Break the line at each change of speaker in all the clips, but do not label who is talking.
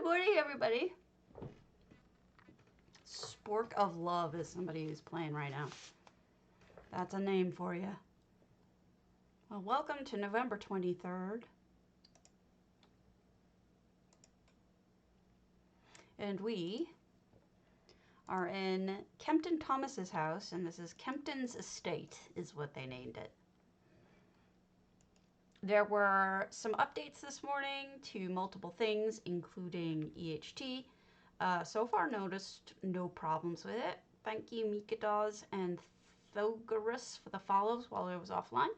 Good morning, everybody. Spork of Love is somebody who's playing right now. That's a name for you. Well, welcome to November 23rd. And we are in Kempton Thomas's house, and this is Kempton's estate, is what they named it. There were some updates this morning to multiple things, including EHT. So far, noticed no problems with it. Thank you, Mikados and Thogarus, for the follows while I was offline.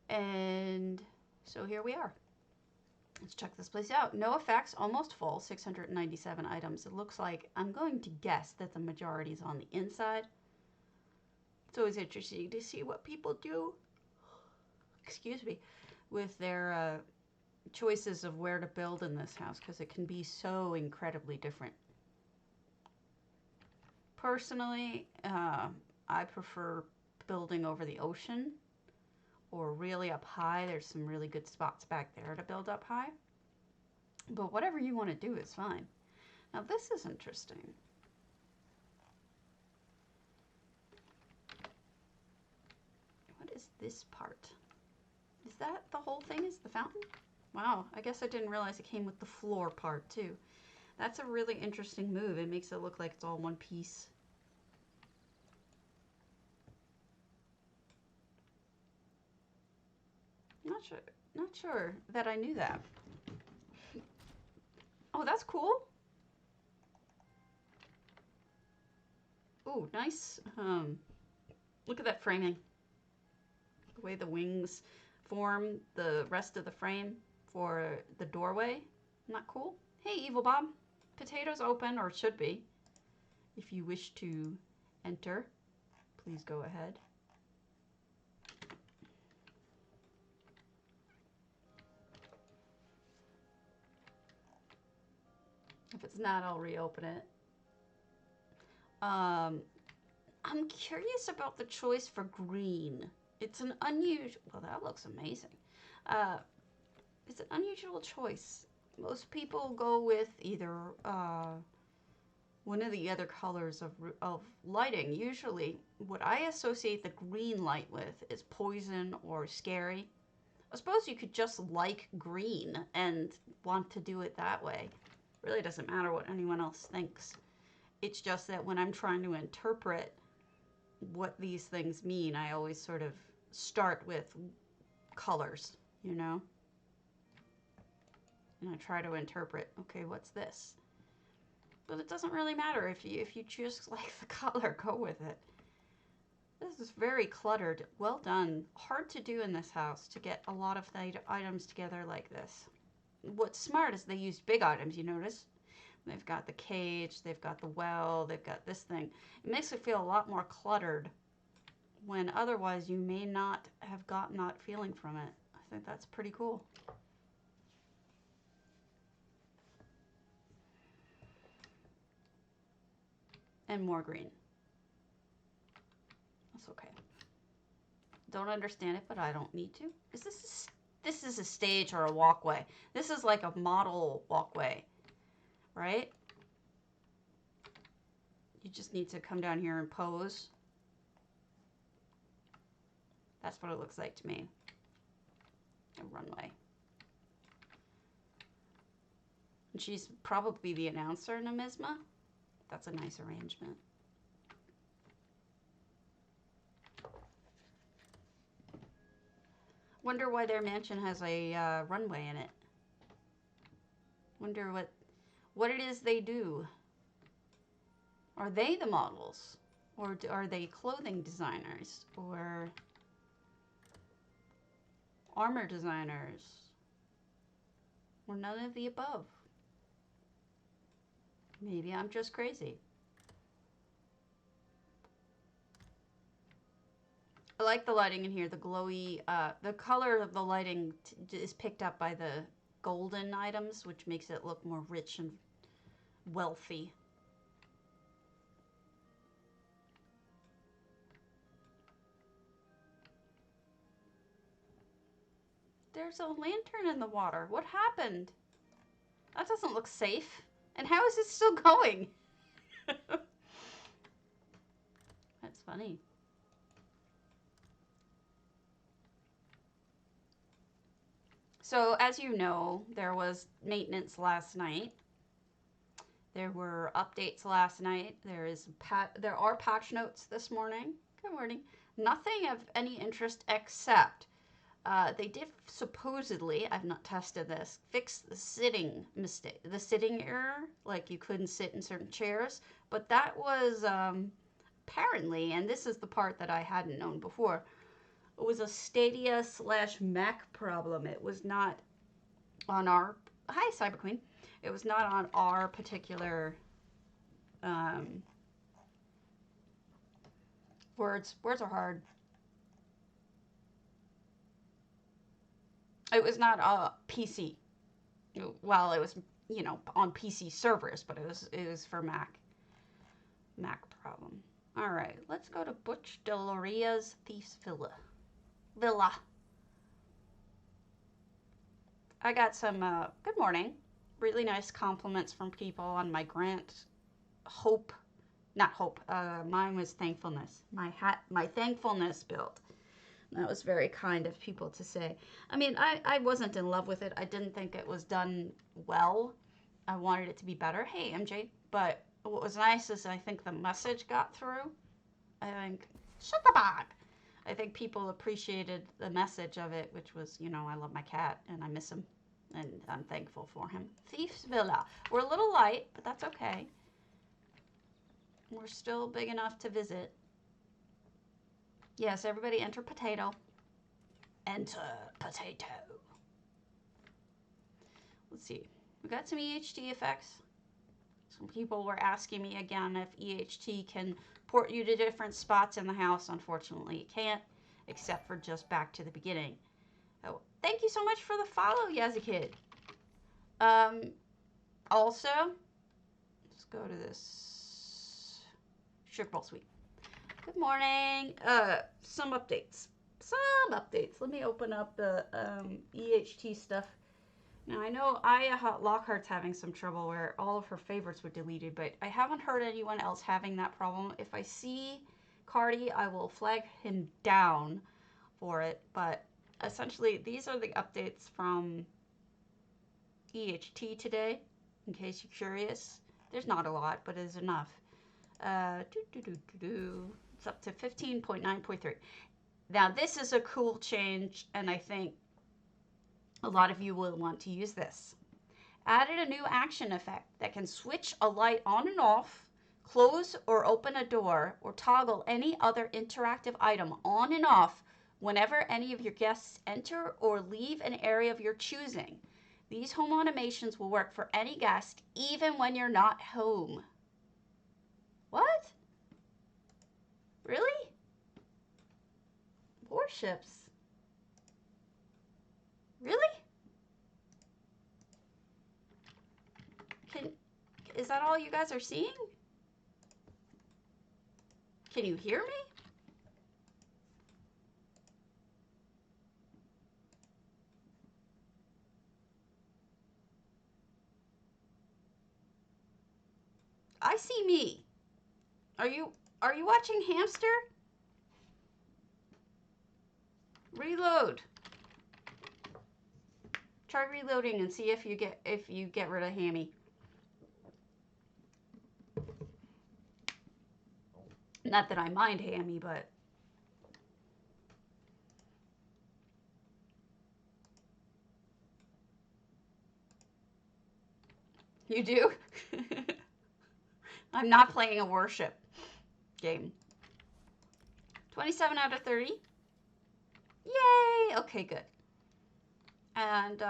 And so here we are. Let's check this place out. No effects, almost full, 697 items. It looks like, I'm going to guess that the majority is on the inside. It's always interesting to see what people do, excuse me, with their choices of where to build in this house, because it can be so incredibly different. Personally, I prefer building over the ocean or really up high. There's some really good spots back there to build up high. But whatever you want to do is fine. Now this is interesting. What is this part? Is that the whole thing? Is the fountain? Wow, I guess I didn't realize it came with the floor part too. That's a really interesting move. It makes it look like it's all one piece. Not sure that I knew that. Oh, that's cool. Ooh, nice. Look at that framing. The way the wings form the rest of the frame for the doorway. Isn't that cool? Hey, Evil Bob. Potatoes open, or should be. If you wish to enter, please go ahead. If it's not, I'll reopen it. I'm curious about the choice for green. It's an unusual, well, that looks amazing. It's an unusual choice. Most people go with either one of the other colors of lighting. Usually, what I associate the green light with is poison or scary. I suppose you could just like green and want to do it that way. Really doesn't matter what anyone else thinks. It's just that when I'm trying to interpret what these things mean, I always sort of start with colors, you know? And I try to interpret, okay, what's this? But it doesn't really matter if you just like the color, go with it. This is very cluttered. Well done. Hard to do in this house to get a lot of items together like this. What's smart is they used big items, you notice? They've got the cage, they've got the well, they've got this thing. It makes it feel a lot more cluttered when otherwise you may not have gotten that feeling from it. I think that's pretty cool. And more green. That's okay. Don't understand it, but I don't need to. This is a stage or a walkway. This is like a model walkway, right? You just need to come down here and pose. That's what it looks like to me. A runway. And she's probably the announcer, Nimisma. That's a nice arrangement. Wonder why their mansion has a runway in it. Wonder what it is they do. Are they the models? Or are they clothing designers? Or armor designers? Or none of the above? Maybe I'm just crazy. I like the lighting in here. The glowy, the color of the lighting is picked up by the golden items, which makes it look more rich and wealthy. There's a lantern in the water. What happened? That doesn't look safe. And how is it still going? That's funny. So, as you know, there was maintenance last night. There were updates last night. There are patch notes this morning. Good morning. Nothing of any interest except they did supposedly, I've not tested this, fix the sitting mistake, the sitting error, like you couldn't sit in certain chairs. But that was apparently, and this is the part that I hadn't known before, it was a Stadia / Mac problem. It was not on our, hi Cyber Queen, it was not on our particular words are hard. It was not a PC. Well, it was, you know, on PC servers, but it was for Mac problem. All right, let's go to Butch Deloria's Thief's Villa. I got some good morning, really nice compliments from people on my mine was Thankfulness. My Thankfulness build. That was very kind of people to say. I mean, I wasn't in love with it. I didn't think it was done well. I wanted it to be better. Hey, MJ. But what was nice is I think the message got through. I think, shut the bog. I think people appreciated the message of it, which was, you know, I love my cat and I miss him. And I'm thankful for him. Thief's Villa. We're a little light, but that's okay. We're still big enough to visit. Yes, everybody enter potato. Enter potato. Let's see. We got some EHT effects. Some people were asking me again if EHT can port you to different spots in the house. Unfortunately, it can't, except for just back to the beginning. Oh, thank you so much for the follow, Yazikid. Also, let's go to this Sugar Bowl Suite. Good morning. Some updates. Let me open up the EHT stuff. Now, I know Lockhart's having some trouble where all of her favorites were deleted, but I haven't heard anyone else having that problem. If I see Cardi, I will flag him down for it, but essentially, these are the updates from EHT today, in case you're curious. There's not a lot, but it is enough. It's up to 15.9.3. Now, this is a cool change, and I think a lot of you will want to use this. Added a new action effect that can switch a light on and off, close or open a door, or toggle any other interactive item on and off whenever any of your guests enter or leave an area of your choosing. These home automations will work for any guest, even when you're not home. What? Really? Warships? Really? Is that all you guys are seeing? Can you hear me? I see me. Are you watching Hamster? Reload. Try reloading and see if you get rid of Hammy. Not that I mind Hammy, but you do? I'm not playing a worship game. 27 out of 30. Yay! Okay, good. And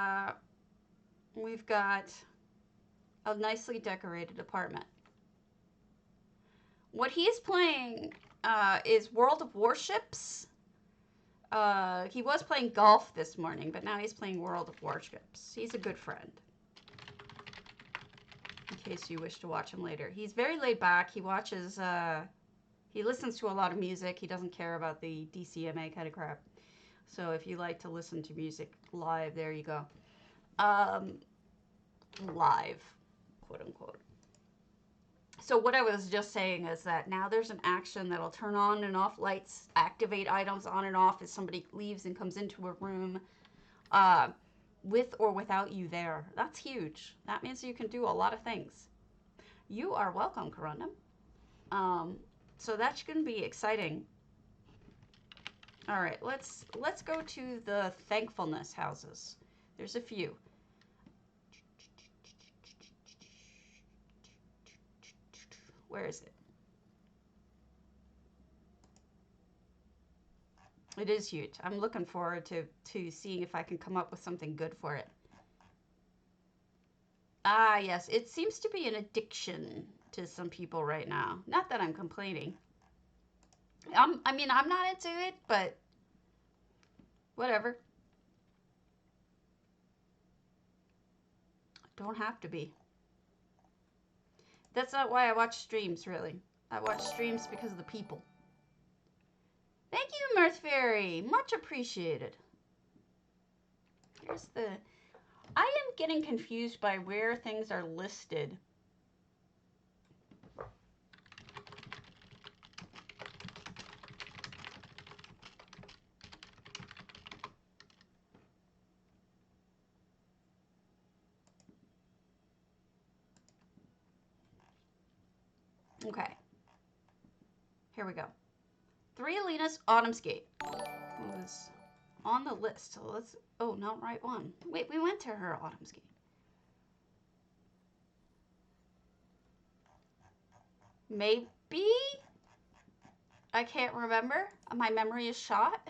we've got a nicely decorated apartment. What he's playing is World of Warships. He was playing golf this morning, but now he's playing World of Warships. He's a good friend. In case you wish to watch him later. He's very laid back. He watches, he listens to a lot of music. He doesn't care about the DCMA kind of crap. So if you like to listen to music live, there you go. live, quote unquote. So what I was just saying is that now there's an action that'll turn on and off lights, activate items on and off as somebody leaves and comes into a room, with or without you there. That's huge. That means you can do a lot of things. You are welcome, Corundum. So that's going to be exciting. All right, let's go to the Thankfulness houses. There's a few. Where is it? It is huge. I'm looking forward to seeing if I can come up with something good for it. Ah, yes. It seems to be an addiction to some people right now. Not that I'm complaining. I mean, I'm not into it, but whatever. Don't have to be. That's not why I watch streams, really. I watch streams because of the people. Thank you, Mirth Fairy. Much appreciated. Here's the... I am getting confused by where things are listed. Okay. Here we go. 3 Alina's Autumn's Gate was on the list. So let's... Oh, not right one. Wait, we went to her Autumn's Gate. Maybe? I can't remember. My memory is shot.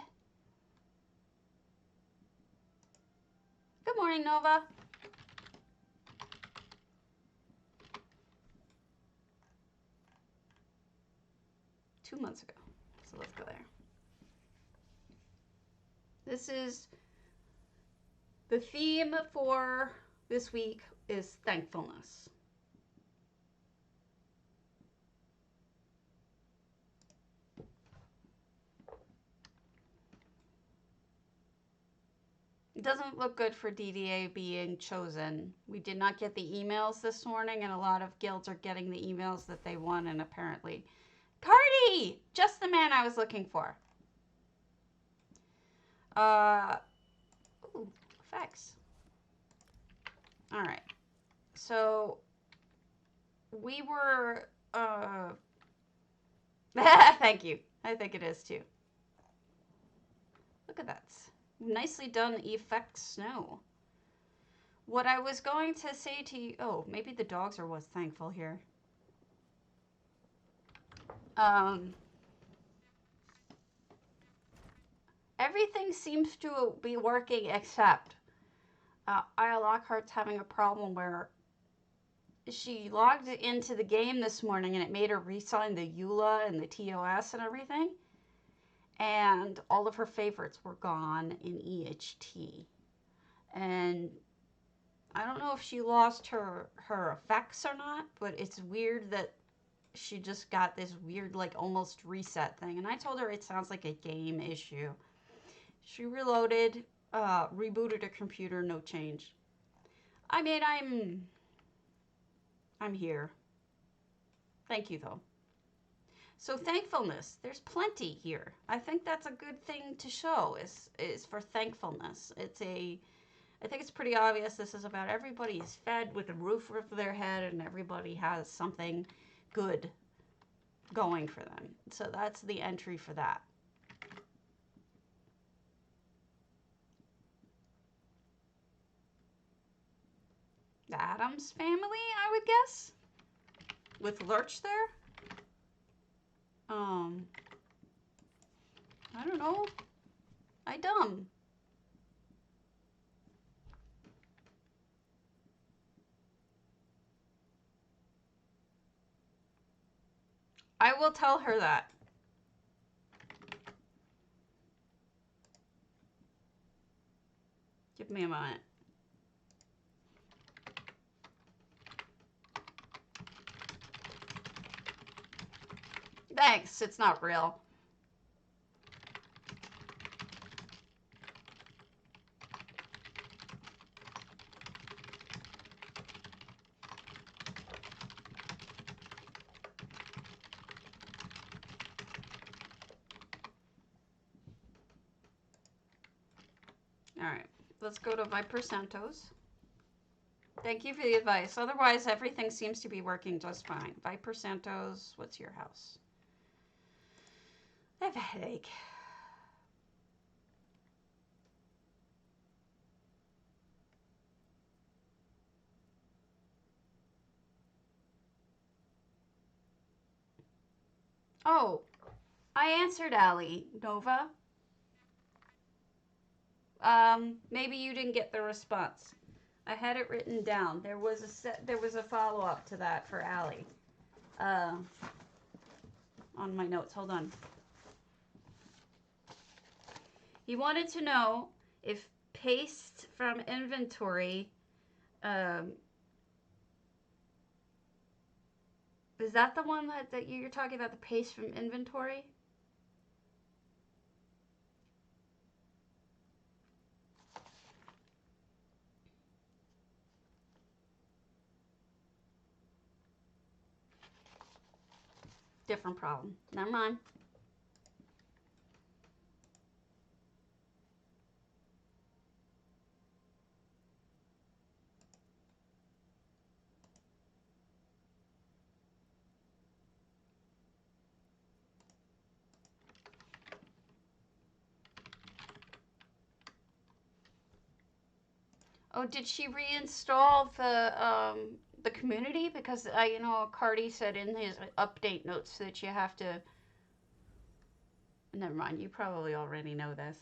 Good morning, Nova. Two months ago. So let's go there. This is the theme for this week is thankfulness. It doesn't look good for DDA being chosen. We did not get the emails this morning, and a lot of guilds are getting the emails that they won, and apparently... Cardi! Just the man I was looking for. Ooh, effects. Alright. So, we were, thank you. I think it is too. Look at that. Nicely done effect snow. What I was going to say to you... Oh, maybe the dogs are what's thankful here. Everything seems to be working except Aya Lockhart's having a problem where she logged into the game this morning and it made her re-sign the EULA and the TOS and everything. And all of her favorites were gone in EHT. And I don't know if she lost her effects or not, but it's weird that she just got this weird, like, almost reset thing. And I told her it sounds like a game issue. She reloaded, rebooted her computer, no change. I mean, I'm here. Thank you, though. So thankfulness, there's plenty here. I think that's a good thing to show is for thankfulness. I think it's pretty obvious this is about everybody is fed with a roof over their head and everybody has something good going for them. So that's the entry for that. The Addams family, I would guess? With Lurch there? I don't know. I dumb. I will tell her that. Give me a moment. Thanks, it's not real. Alright, let's go to Viper Santos. Thank you for the advice. Otherwise, everything seems to be working just fine. Viper Santos, what's your house? I have a headache. Oh, I answered Allie, Nova. Maybe you didn't get the response. I had it written down. There was a follow-up to that for Allie. On my notes. Hold on. He wanted to know if paste from inventory, is that the one that you're talking about, the paste from inventory? Different problem. Never mind. Oh, did she reinstall the community? Because you know, Cardi said in his update notes that you have to. Never mind. You probably already know this.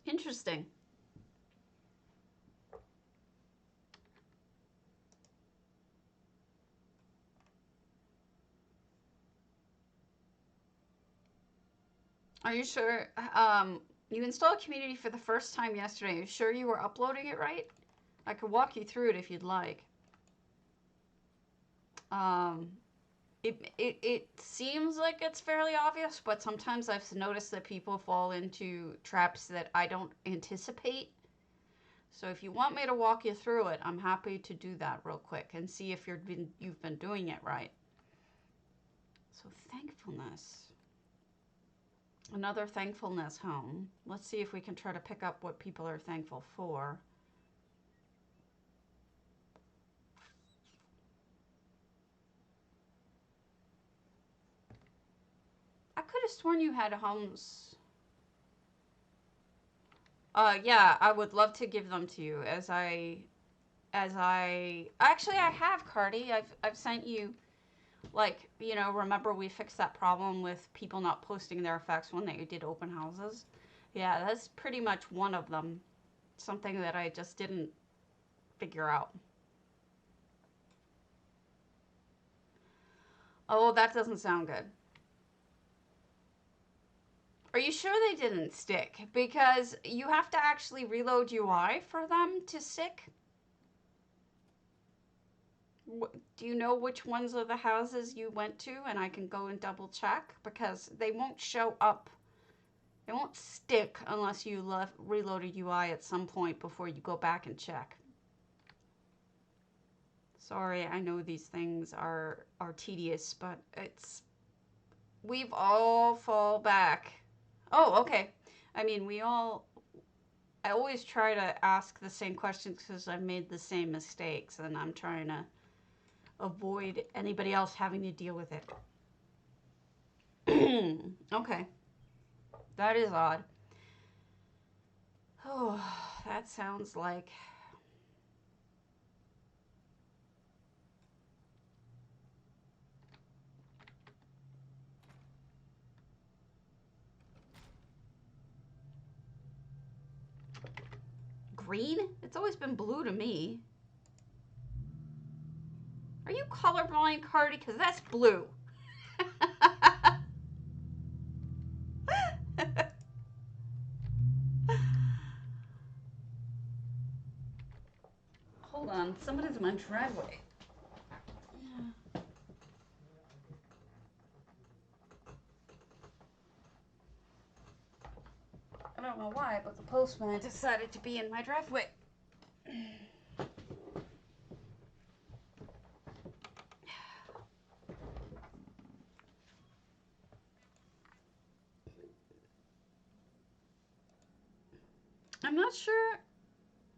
Interesting. Are you sure? You installed community for the first time yesterday. Are you sure you were uploading it right? I could walk you through it if you'd like. It seems like it's fairly obvious, but sometimes I've noticed that people fall into traps that I don't anticipate. So if you want me to walk you through it, I'm happy to do that real quick and see if you've been doing it right. So thankfulness. Another thankfulness home. Let's see if we can try to pick up what people are thankful for. I could have sworn you had homes. Yeah, I would love to give them to you actually I have, Cardi. I've sent you, like, you know, remember we fixed that problem with people not posting their effects when they did open houses? Yeah, that's pretty much one of them. Something that I just didn't figure out. Oh, that doesn't sound good. Are you sure they didn't stick? Because you have to actually reload UI for them to stick. Do you know which ones of the houses you went to? And I can go and double check, because they won't show up. They won't stick unless you reloaded UI at some point before you go back and check. Sorry, I know these things are tedious, but we've all fall back. Oh, okay. I mean, I always try to ask the same questions because I've made the same mistakes, and I'm trying to avoid anybody else having to deal with it. Okay. That is odd. Oh, that sounds like... Green? It's always been blue to me. Are you colorblind, Cardi? Because that's blue. Hold on, somebody's in my driveway. Yeah. I don't know why, but the postman decided to be in my driveway. I'm not sure.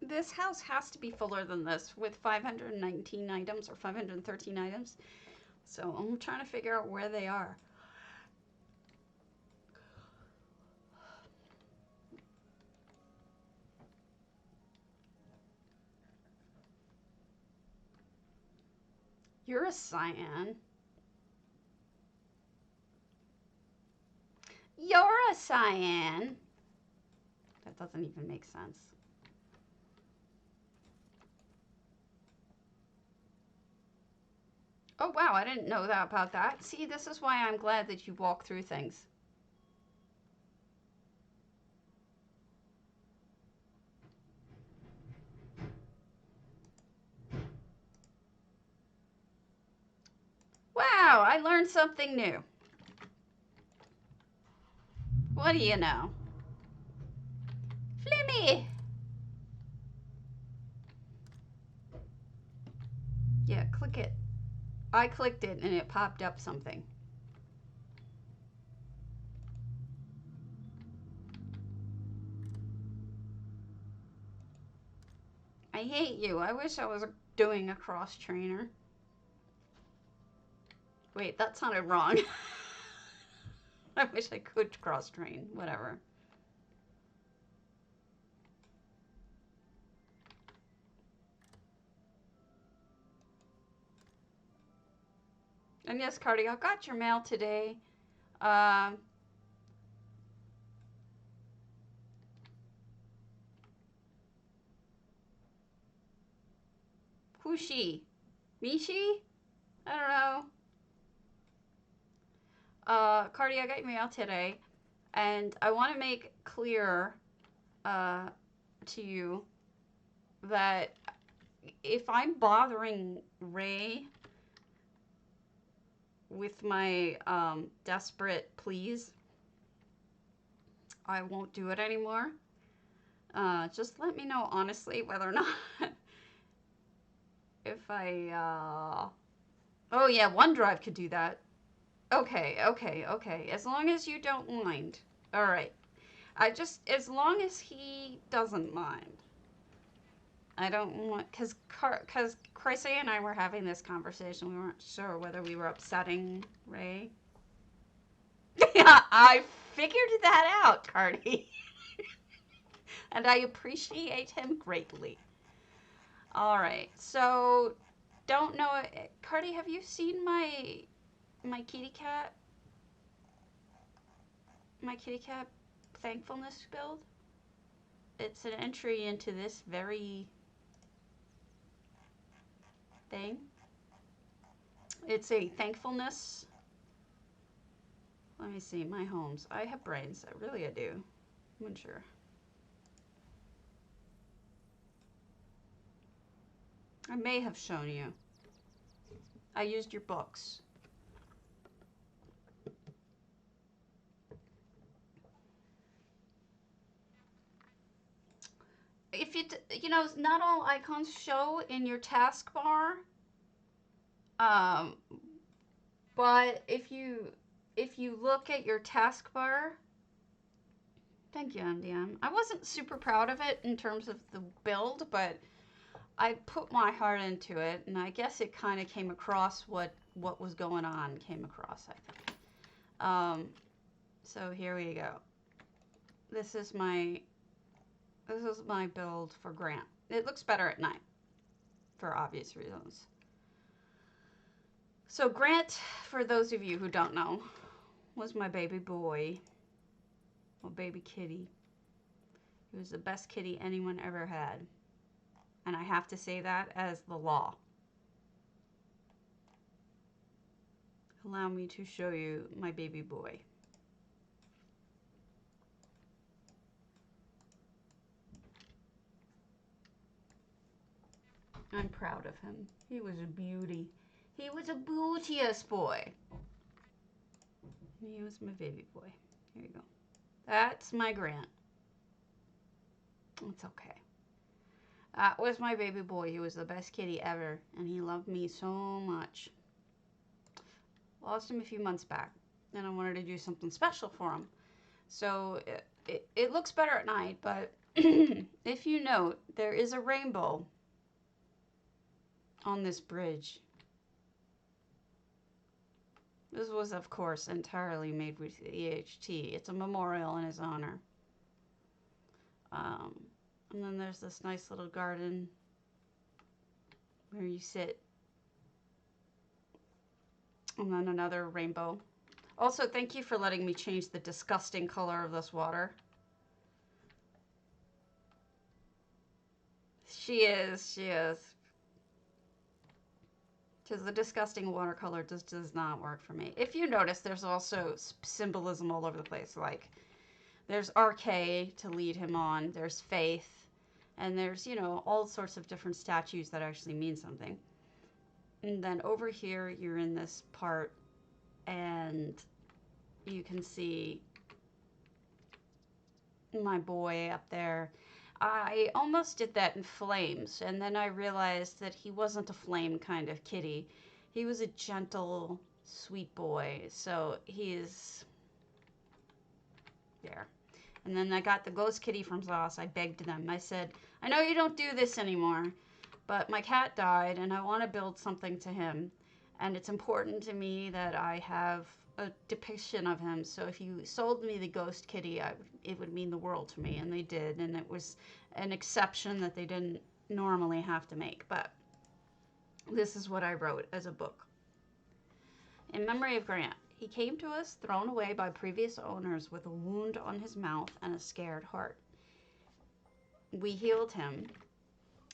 This house has to be fuller than this with 519 items or 513 items. So I'm trying to figure out where they are. You're a cyan. You're a cyan. That doesn't even make sense. Oh, wow, I didn't know that about that. See, this is why I'm glad that you walk through things. Wow, I learned something new. What do you know? Flimmy! Yeah, click it. I clicked it and it popped up something. I hate you. I wish I was doing a cross trainer. Wait, that sounded wrong. I wish I could cross train. Whatever. And yes, Cardi, I got your mail today. Who's she? Mishi? I don't know. Cardi, I got your mail today. And I want to make clear to you that if I'm bothering Ray with my desperate pleas, I won't do it anymore. Just let me know honestly whether or not if I oh yeah, OneDrive could do that. Okay. As long as you don't mind. All right. As long as he doesn't mind. I don't want, because Chrissy and I were having this conversation. We weren't sure whether we were upsetting Ray. Yeah, I figured that out, Cardi. And I appreciate him greatly. All right, so don't know. Cardi, have you seen my kitty cat? My kitty cat Thankfulness build? It's an entry into this very thing. It's a Thankfulness. Let me see, my homes. I have brains. I do. I'm sure. I may have shown you. I used your books. If you know, not all icons show in your taskbar. But if you look at your taskbar, thank you, MDM. I wasn't super proud of it in terms of the build, but I put my heart into it, and I guess it kind of came across what was going on. Came across, I think. So here we go. This is my build for Grant. It looks better at night, for obvious reasons. So Grant, for those of you who don't know, was my baby boy, my baby kitty. He was the best kitty anyone ever had. And I have to say that as the law. Allow me to show you my baby boy. I'm proud of him. He was a beauty. He was a beauteous boy. He was my baby boy. Here you go. That's my Grant. It's okay. That was my baby boy. He was the best kitty ever, and he loved me so much. Lost him a few months back, and I wanted to do something special for him. So it looks better at night, but if you note, there is a rainbow on this bridge. This was, of course, entirely made with EHT. It's a memorial in his honor. And then there's this nice little garden where you sit. And then another rainbow. Also, thank you for letting me change the disgusting color of this water. She is. Because the disgusting watercolor just does not work for me. If you notice, there's also symbolism all over the place. Like, there's RK to lead him on. There's faith. And there's, you know, all sorts of different statues that actually mean something. And then over here, you're in this part, and you can see my boy up there. I almost did that in flames, and then I realized that he wasn't a flame kind of kitty. He was a gentle, sweet boy, so he's there. And then I got the ghost kitty from Zoss. I begged them. I said, I know you don't do this anymore, but my cat died, and I want to build something to him, and it's important to me that I have a depiction of him. So if you sold me the ghost kitty, it would mean the world to me, and they did, and it was an exception that they didn't normally have to make. But this is what I wrote as a book. In memory of Grant, he came to us thrown away by previous owners with a wound on his mouth and a scared heart. We healed him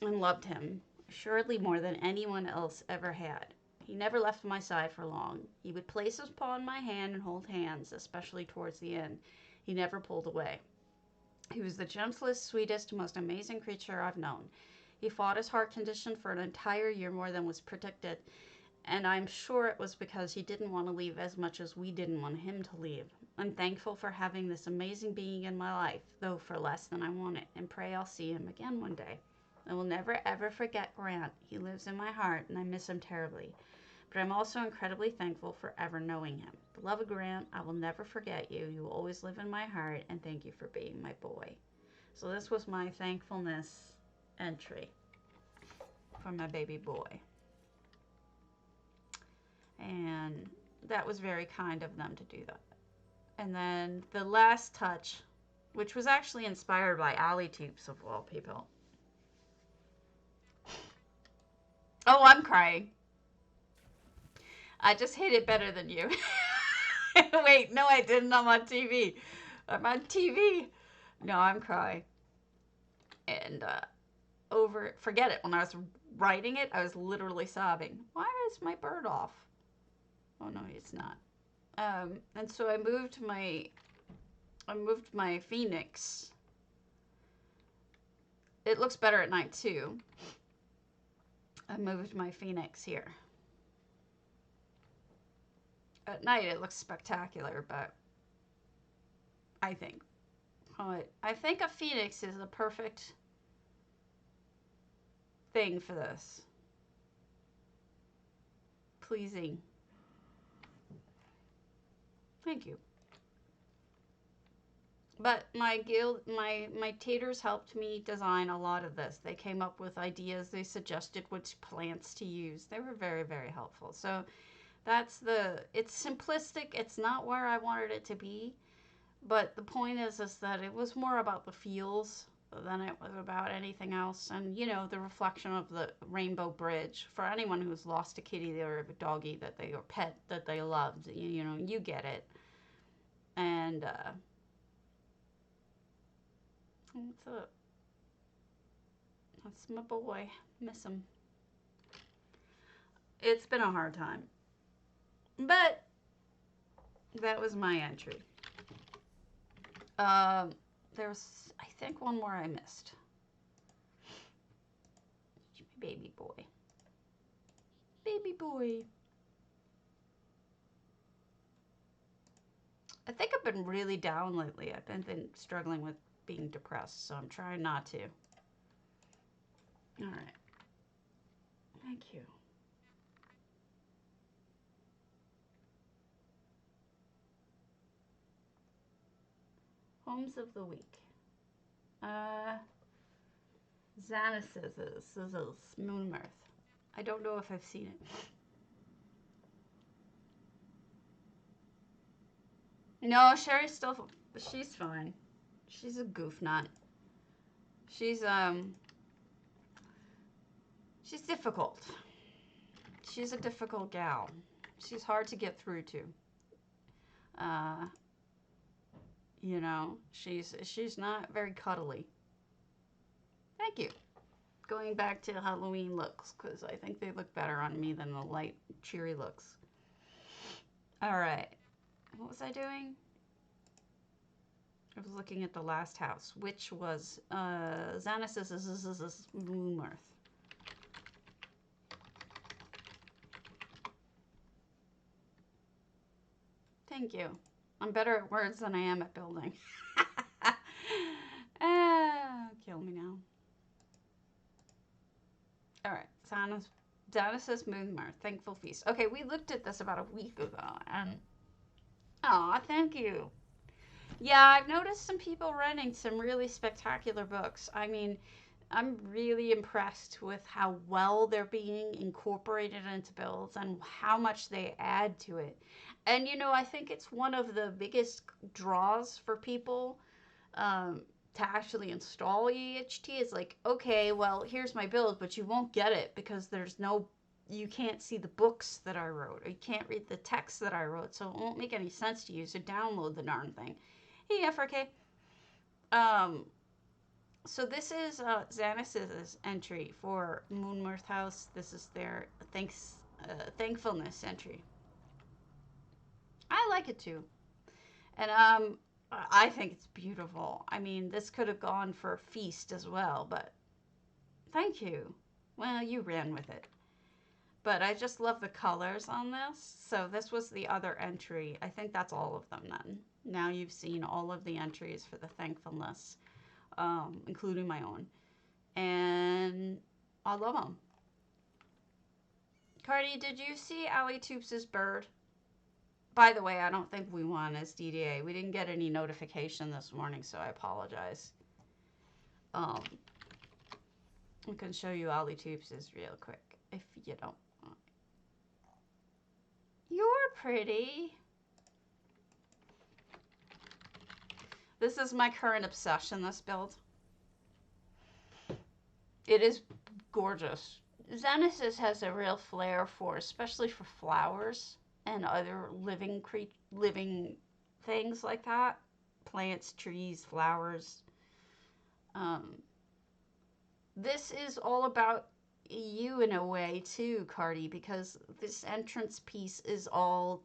and loved him, assuredly more than anyone else ever had. He never left my side for long. He would place his paw in my hand and hold hands, especially towards the end. He never pulled away. He was the gentlest, sweetest, most amazing creature I've known. He fought his heart condition for an entire year more than was predicted, and I'm sure it was because he didn't want to leave as much as we didn't want him to leave. I'm thankful for having this amazing being in my life, though for less than I wanted, and pray I'll see him again one day. I will never ever forget Grant. He lives in my heart, and I miss him terribly. But I'm also incredibly thankful for ever knowing him. Beloved Grant, I will never forget you. You will always live in my heart, and thank you for being my boy. So this was my thankfulness entry for my baby boy. And that was very kind of them to do that. And then the last touch, which was actually inspired by Alley Tubes of all people. Oh, I'm crying. I just hit it better than you. Wait, no, I didn't. I'm on TV. I'm on TV. No, I'm crying. And forget it. When I was writing it, I was literally sobbing. Why is my bird off? Oh no, it's not. And so I moved my phoenix. It looks better at night too. I moved my phoenix here. At night it looks spectacular, but I think a phoenix is the perfect thing for this. Pleasing. Thank you. But my taters helped me design a lot of this. They came up with ideas. They suggested which plants to use. They were very, very helpful. So it's simplistic. It's not where I wanted it to be. But the point is that it was more about the feels than it was about anything else. And, you know, the reflection of the rainbow bridge. For anyone who's lost a kitty or a doggy or pet that they loved, you know, you get it. And, what's up? That's my boy. Miss him. It's been a hard time. But that was my entry. There's, I think, one more I missed. Maybe baby boy. Baby boy. I think I've been really down lately. I've been struggling with being depressed, so I'm trying not to. All right. Thank you. Homes of the week. Xanasis. Moonmirth. I don't know if I've seen it. No, Sherry's still. She's fine. She's a goof nut. She's difficult. She's a difficult gal. She's hard to get through to. You know, she's not very cuddly. Thank you. Going back to Halloween looks, because I think they look better on me than the light, cheery looks. All right. What was I doing? I was looking at the last house, which was Xanasis' moonmirth. Thank you. I'm better at words than I am at building. Kill me now. All right, Xanasis moonmirth, thankful feast. Okay, we looked at this about a week ago, and aw, thank you. Yeah, I've noticed some people running some really spectacular books. I mean, I'm really impressed with how well they're being incorporated into builds and how much they add to it. And, you know, I think it's one of the biggest draws for people to actually install EHT. Is like, okay, well, here's my build, but you won't get it because you can't see the books that I wrote, or you can't read the text that I wrote, so it won't make any sense to you, so download the darn thing. Hey, FRK. So this is Xanasis' entry for Moonmirth House. This is their Thankfulness entry. I like it too. And I think it's beautiful. I mean, this could have gone for feast as well, but thank you. Well, you ran with it. But I just love the colors on this. So this was the other entry. I think that's all of them then. Now you've seen all of the entries for the Thankfulness, including my own. And I love them. Cardi, did you see Ali Toops' bird? By the way, I don't think we won as DDA. We didn't get any notification this morning, so I apologize. I can show you Ali Toops' real quick, if you don't want. You're pretty. This is my current obsession, this build. It is gorgeous. Xanasis has a real flair for, especially for flowers and other living things like that. Plants, trees, flowers. This is all about you in a way too, Cardi, because this entrance piece is all,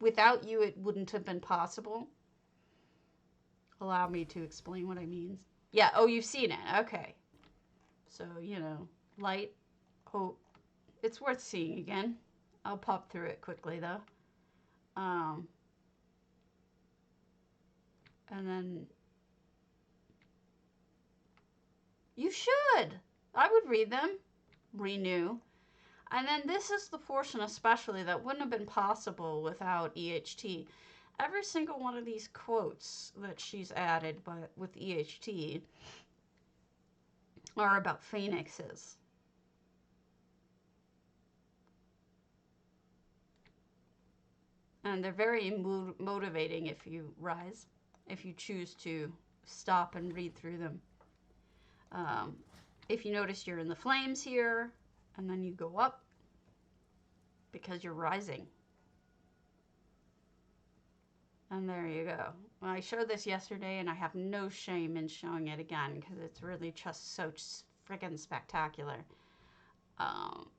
without you it wouldn't have been possible. Allow me to explain what I mean. Yeah, oh, you've seen it. Okay. So, you know, light, hope. It's worth seeing again. I'll pop through it quickly, though. And then... You should! I would read them. Renew. And then this is the portion especially that wouldn't have been possible without EHT. Every single one of these quotes that she's added but with EHT are about phoenixes. And they're very motivating if you rise, if you choose to stop and read through them. If you notice, you're in the flames here, and then you go up because you're rising. And there you go. Well, I showed this yesterday, and I have no shame in showing it again because it's really just so friggin' spectacular.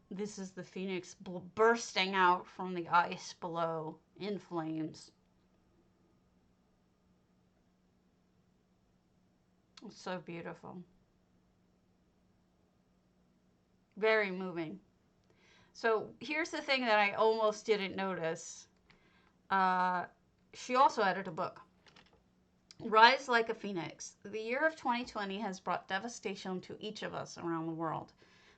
This is the phoenix bursting out from the ice below in flames. It's so beautiful. Very moving. So here's the thing that I almost didn't notice. She also added a book. Rise like a phoenix. The year of 2020 has brought devastation to each of us around the world.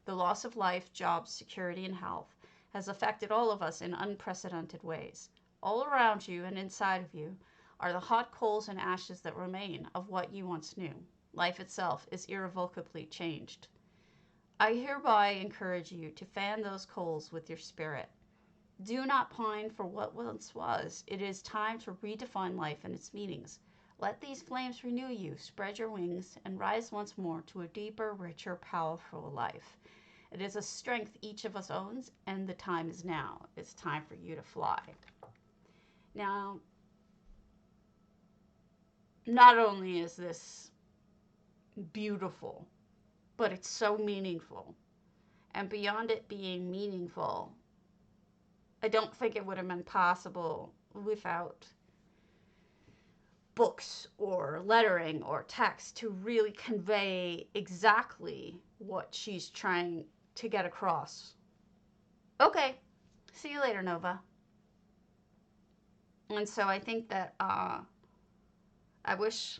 The loss of life, jobs, security, and health has affected all of us in unprecedented ways. All around you and inside of you are the hot coals and ashes that remain of what you once knew. Life itself is irrevocably changed. I hereby encourage you to fan those coals with your spirit. Do not pine for what once was. It is time to redefine life and its meanings. Let these flames renew you, spread your wings, and rise once more to a deeper, richer, powerful life. It is a strength each of us owns, and the time is now. It's time for you to fly. Now, not only is this beautiful, but it's so meaningful. And beyond it being meaningful, I don't think it would have been possible without books or lettering or text to really convey exactly what she's trying to get across. Okay, see you later, Nova. And so I think that I wish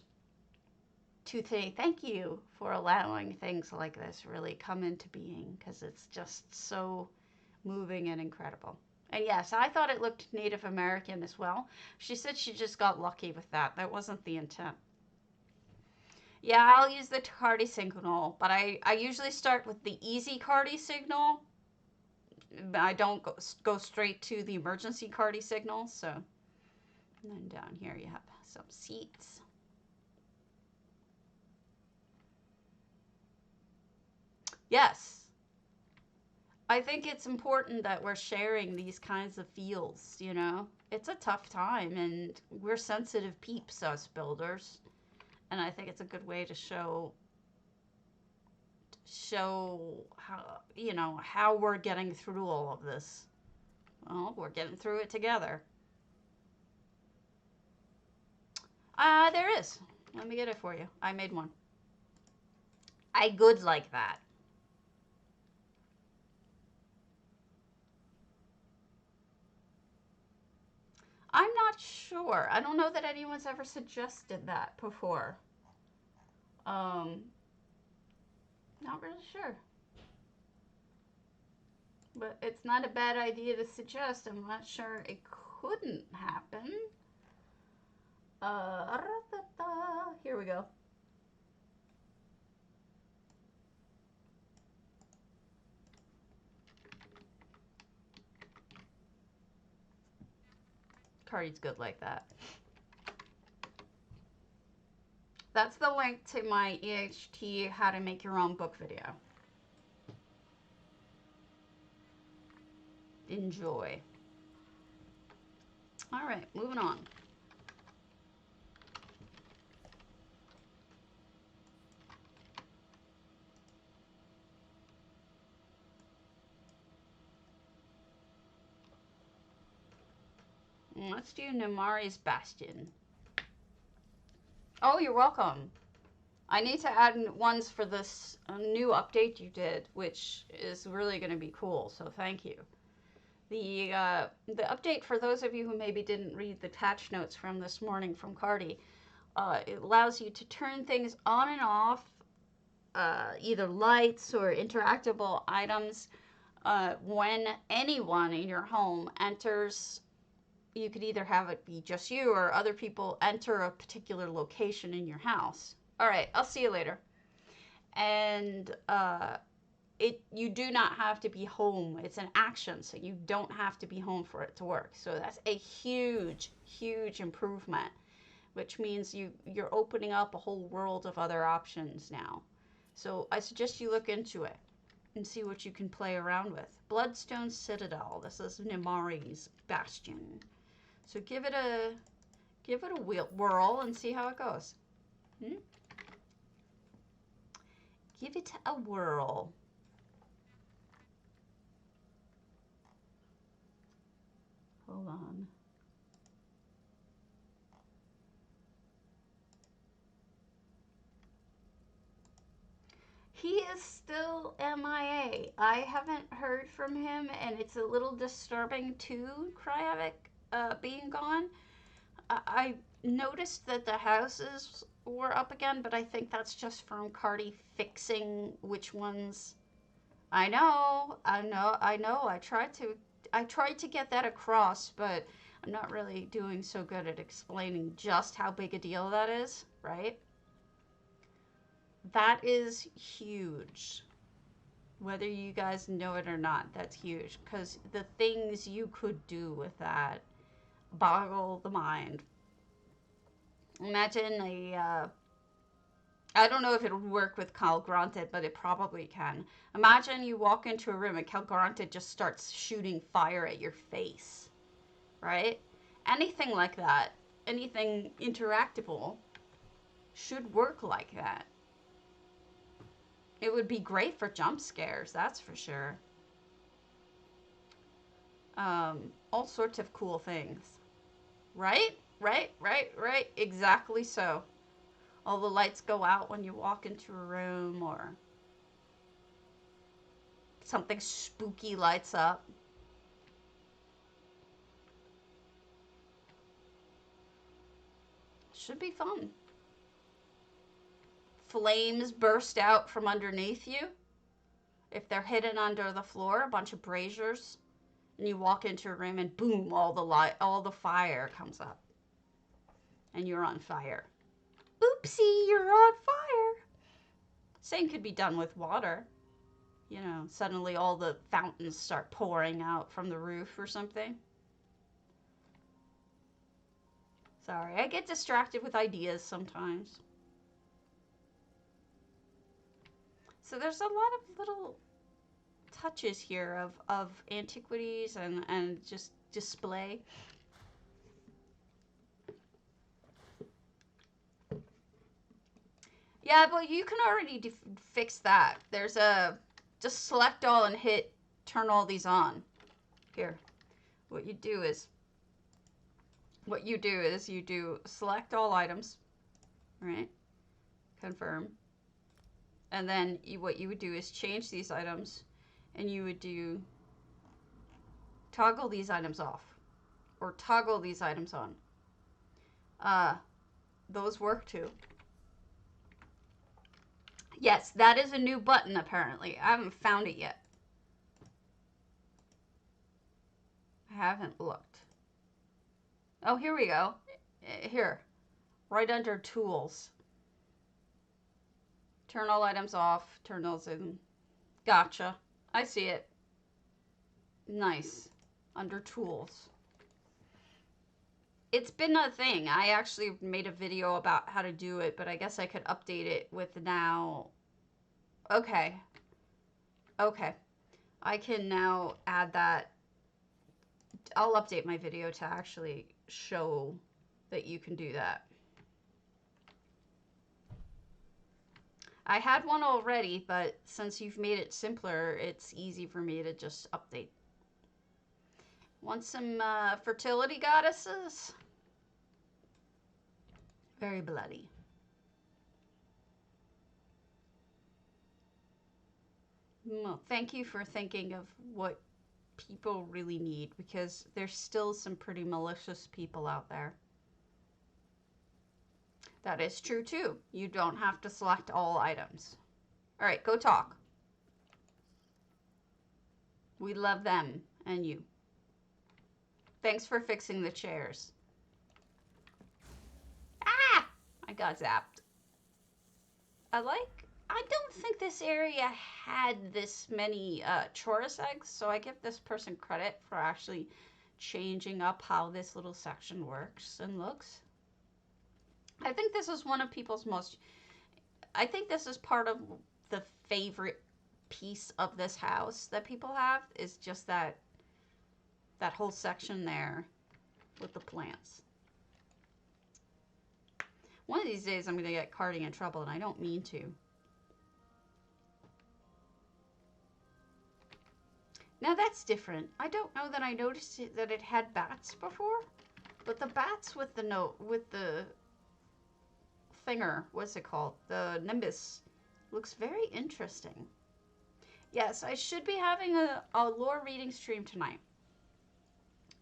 to say thank you for allowing things like this really come into being, because it's just so moving and incredible. And yes, I thought it looked Native American as well. She said she just got lucky with that. That wasn't the intent. Yeah, I'll use the Cardi signal, but I usually start with the easy Cardi signal. I don't go straight to the emergency Cardi signal. So, and then down here you have some seats. Yes. I think it's important that we're sharing these kinds of feels, you know? It's a tough time, and we're sensitive peeps, us builders. And I think it's a good way to show how, you know, how we're getting through all of this. Well, we're getting through it together. There is. Let me get it for you. I made one. I good like that. I'm not sure. I don't know that anyone's ever suggested that before. Not really sure. But it's not a bad idea to suggest. I'm not sure it couldn't happen. Here we go. Cardi's good like that. That's the link to my EHT How to Make Your Own Book video. Enjoy. All right, moving on. Let's do Namari's Bastion. Oh, you're welcome. I need to add ones for this new update you did, which is really going to be cool, so thank you. The update, for those of you who maybe didn't read the patch notes from this morning from Cardi, it allows you to turn things on and off, either lights or interactable items, when anyone in your home enters. You could either have it be just you or other people enter a particular location in your house. All right, I'll see you later. And you do not have to be home. It's an action, so you don't have to be home for it to work. So that's a huge, huge improvement, which means you're opening up a whole world of other options now. So I suggest you look into it and see what you can play around with. Bloodstone Citadel. This is Namari's Bastion. So give it a whirl and see how it goes. Give it a whirl. Hold on. He is still MIA. I haven't heard from him, and it's a little disturbing too, Kryavik, being gone. I noticed that the houses were up again, but I think that's just from Cardi fixing which ones. I know. I tried to get that across, but I'm not really doing so good at explaining just how big a deal that is, right? That is huge. Whether you guys know it or not, that's huge. Because the things you could do with that boggle the mind. Imagine I don't know if it would work with Cal Granted, but it probably can. Imagine you walk into a room and Cal Granted just starts shooting fire at your face. Right? Anything like that, anything interactable, should work like that. It would be great for jump scares, that's for sure. All sorts of cool things. Right? Right. Exactly so. All the lights go out when you walk into a room, or something spooky lights up. Should be fun. Flames burst out from underneath you. If they're hidden under the floor, a bunch of braziers, and you walk into a room and boom, all the fire comes up. And you're on fire. Oopsie, you're on fire. Same could be done with water. You know, suddenly all the fountains start pouring out from the roof or something. Sorry, I get distracted with ideas sometimes. So there's a lot of little touches here of antiquities and just display. Yeah, but you can already fix that. There's a, just select all and hit turn all these on. Here, what you do is you do select all items, right? Confirm. And then what you would do is change these items, and you would do toggle these items off, or toggle these items on. Those work too. Yes, that is a new button apparently. I haven't found it yet. I haven't looked. Oh, here we go. Here, right under tools. Turn all items off, turn those in. Gotcha. I see it. Nice. Under tools. It's been a thing. I actually made a video about how to do it, but I guess I could update it with now. Okay. Okay. I can now add that. I'll update my video to actually show that you can do that. I had one already, but since you've made it simpler, it's easy for me to just update. Want some fertility goddesses? Very bloody. Well, thank you for thinking of what people really need, because there's still some pretty malicious people out there. That is true too. You don't have to select all items. All right, go talk. We love them and you. Thanks for fixing the chairs. Ah! I got zapped. I don't think this area had this many chorus eggs, so I give this person credit for actually changing up how this little section works and looks. I think this is one of people's most... I think this is part of the favorite piece of this house that people have, is just that whole section there with the plants. One of these days I'm going to get Cardi in trouble, and I don't mean to. Now that's different. I don't know that I noticed that it had bats before, but the bats with the thinger, what's it called? The nimbus Looks very interesting. Yes, I should be having a lore reading stream tonight.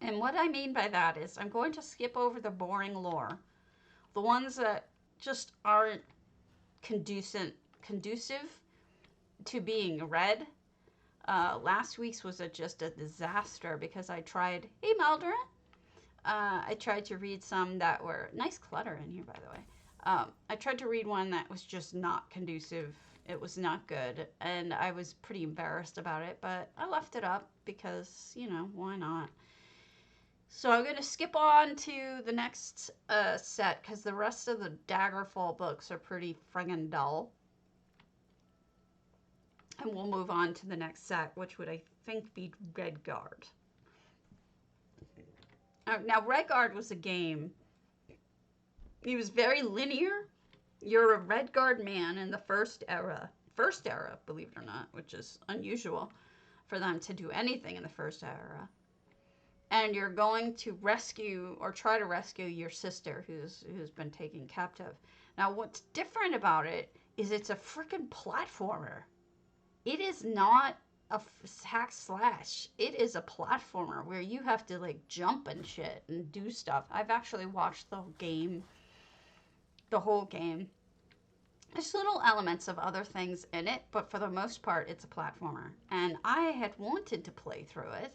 And what I mean by that is I'm going to skip over the boring lore. The ones that just aren't conducive to being read. Last week's was just a disaster because I tried, hey Maldrin, I tried to read some that were, nice clutter in here by the way. I tried to read one that was just not conducive. It was not good, and I was pretty embarrassed about it, but I left it up because, you know, why not? So I'm going to skip on to the next set because the rest of the Daggerfall books are pretty friggin' dull. And we'll move on to the next set, which would, I think, be Redguard. Now, Redguard was a game. It was very linear. You're a Redguard man in the first era. First era, believe it or not, which is unusual for them to do anything in the first era. And you're going to rescue, or try to rescue, your sister who's been taken captive. Now, what's different about it is it's a frickin' platformer. It is not a hack slash. It is a platformer where you have to like jump and shit and do stuff. I've actually watched the whole game. There's little elements of other things in it, but for the most part, it's a platformer. And I had wanted to play through it,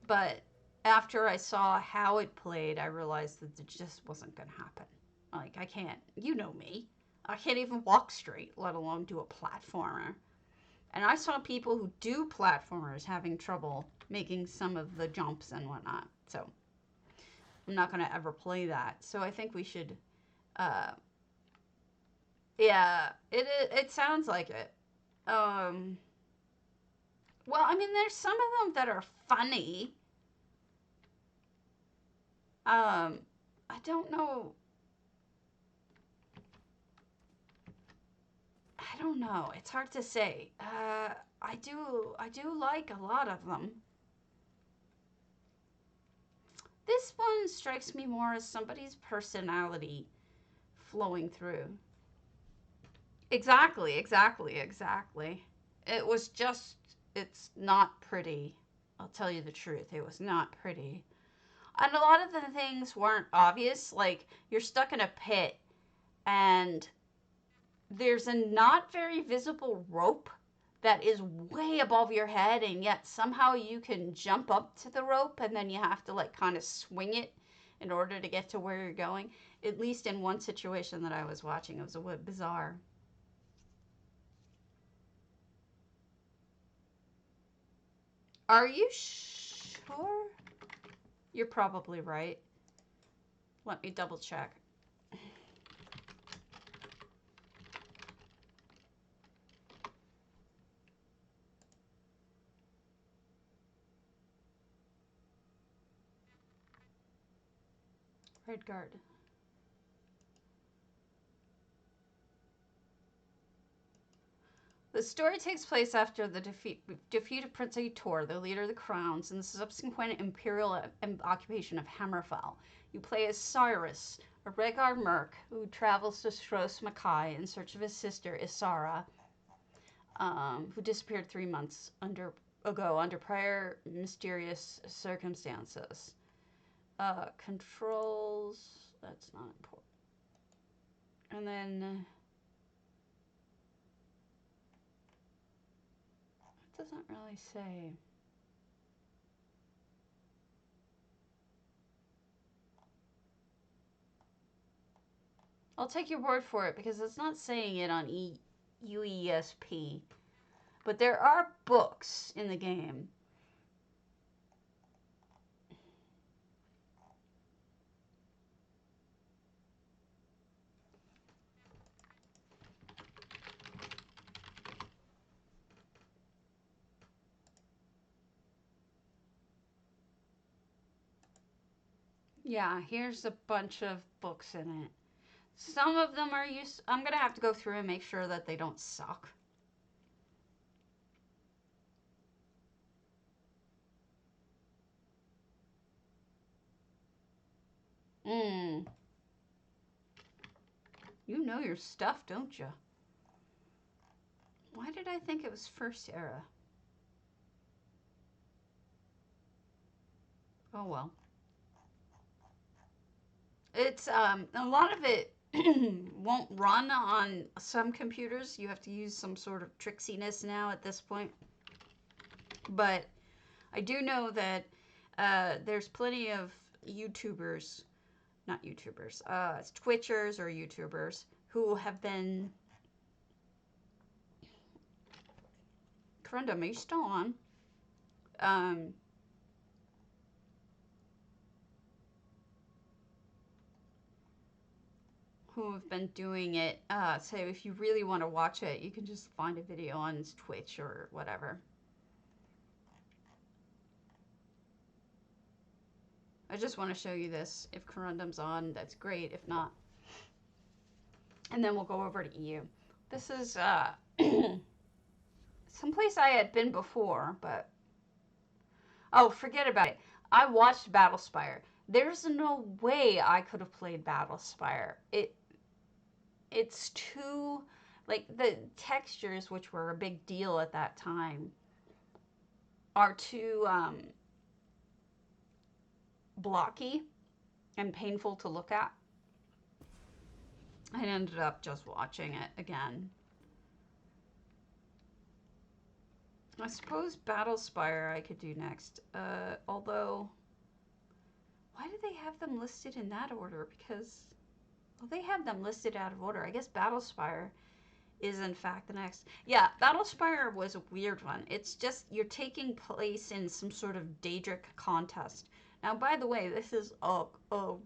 but after I saw how it played, I realized that it just wasn't going to happen. Like, I can't, you know me. I can't even walk straight, let alone do a platformer. And I saw people who do platformers having trouble making some of the jumps and whatnot. So I'm not going to ever play that. So I think we should, yeah, it sounds like it. Well, I mean, there's some of them that are funny. I don't know. I don't know. It's hard to say. I do like a lot of them. This one strikes me more as somebody's personality flowing through. Exactly. It was just, it's not pretty. I'll tell you the truth. It was not pretty. And a lot of the things weren't obvious. Like, you're stuck in a pit and there's a not very visible rope that is way above your head, and yet somehow you can jump up to the rope, and then you have to like kind of swing it in order to get to where you're going. At least in one situation that I was watching, it was a bit bizarre. Are you sure? You're probably right. Let me double check. Redguard. The story takes place after the defeat of Prince Aitor, the leader of the Crowns, and the subsequent imperial occupation of Hammerfell. You play as Cyrus, a Redguard merc who travels to Stros Mackay in search of his sister Isara, who disappeared 3 months ago under prior mysterious circumstances. Controls, that's not important. And then it doesn't really say. I'll take your word for it because it's not saying it on UESP. But there are books in the game. Yeah, here's a bunch of books in it. Some of them are I'm going to have to go through and make sure that they don't suck. You know your stuff, don't you? Why did I think it was first era? Oh well. It's a lot of it won't run on some computers. You have to use some sort of tricksiness now at this point. But I do know that there's plenty of YouTubers, not YouTubers, Twitchers or YouTubers who have been. Frieda, are you still on? Who have been doing it. So if you really want to watch it, you can just find a video on Twitch or whatever. I just want to show you this. If Corundum's on, that's great. If not, and then we'll go over to EU. This is someplace I had been before, but oh, forget about it. I watched Battlespire. There's no way I could have played Battlespire. It's too, like, the textures, which were a big deal at that time, are too blocky and painful to look at. I ended up just watching it again. I suppose Battlespire I could do next. Although, why do they have them listed in that order? Because, well, they have them listed out of order. I guess Battlespire is in fact the next. Yeah, Battlespire was a weird one. It's just you're taking place in some sort of Daedric contest. Now, by the way, this is a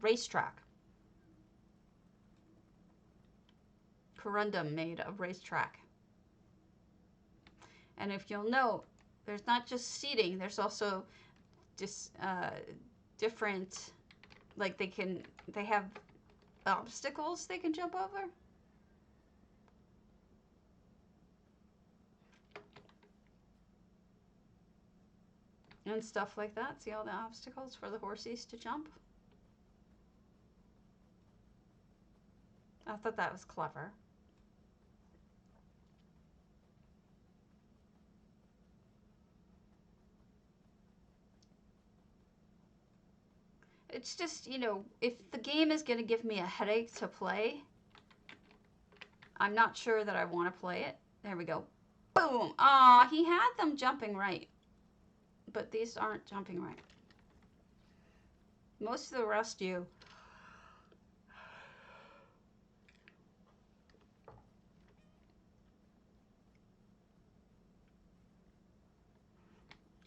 racetrack. Corundum made a racetrack. And if you'll note, there's not just seating, there's also just different, like they have obstacles they can jump over. And stuff like that. See all the obstacles for the horses to jump? I thought that was clever. It's just, you know, if the game is going to give me a headache to play, I'm not sure that I want to play it. There we go. Boom! Aw, he had them jumping right. But these aren't jumping right. Most of the rest do.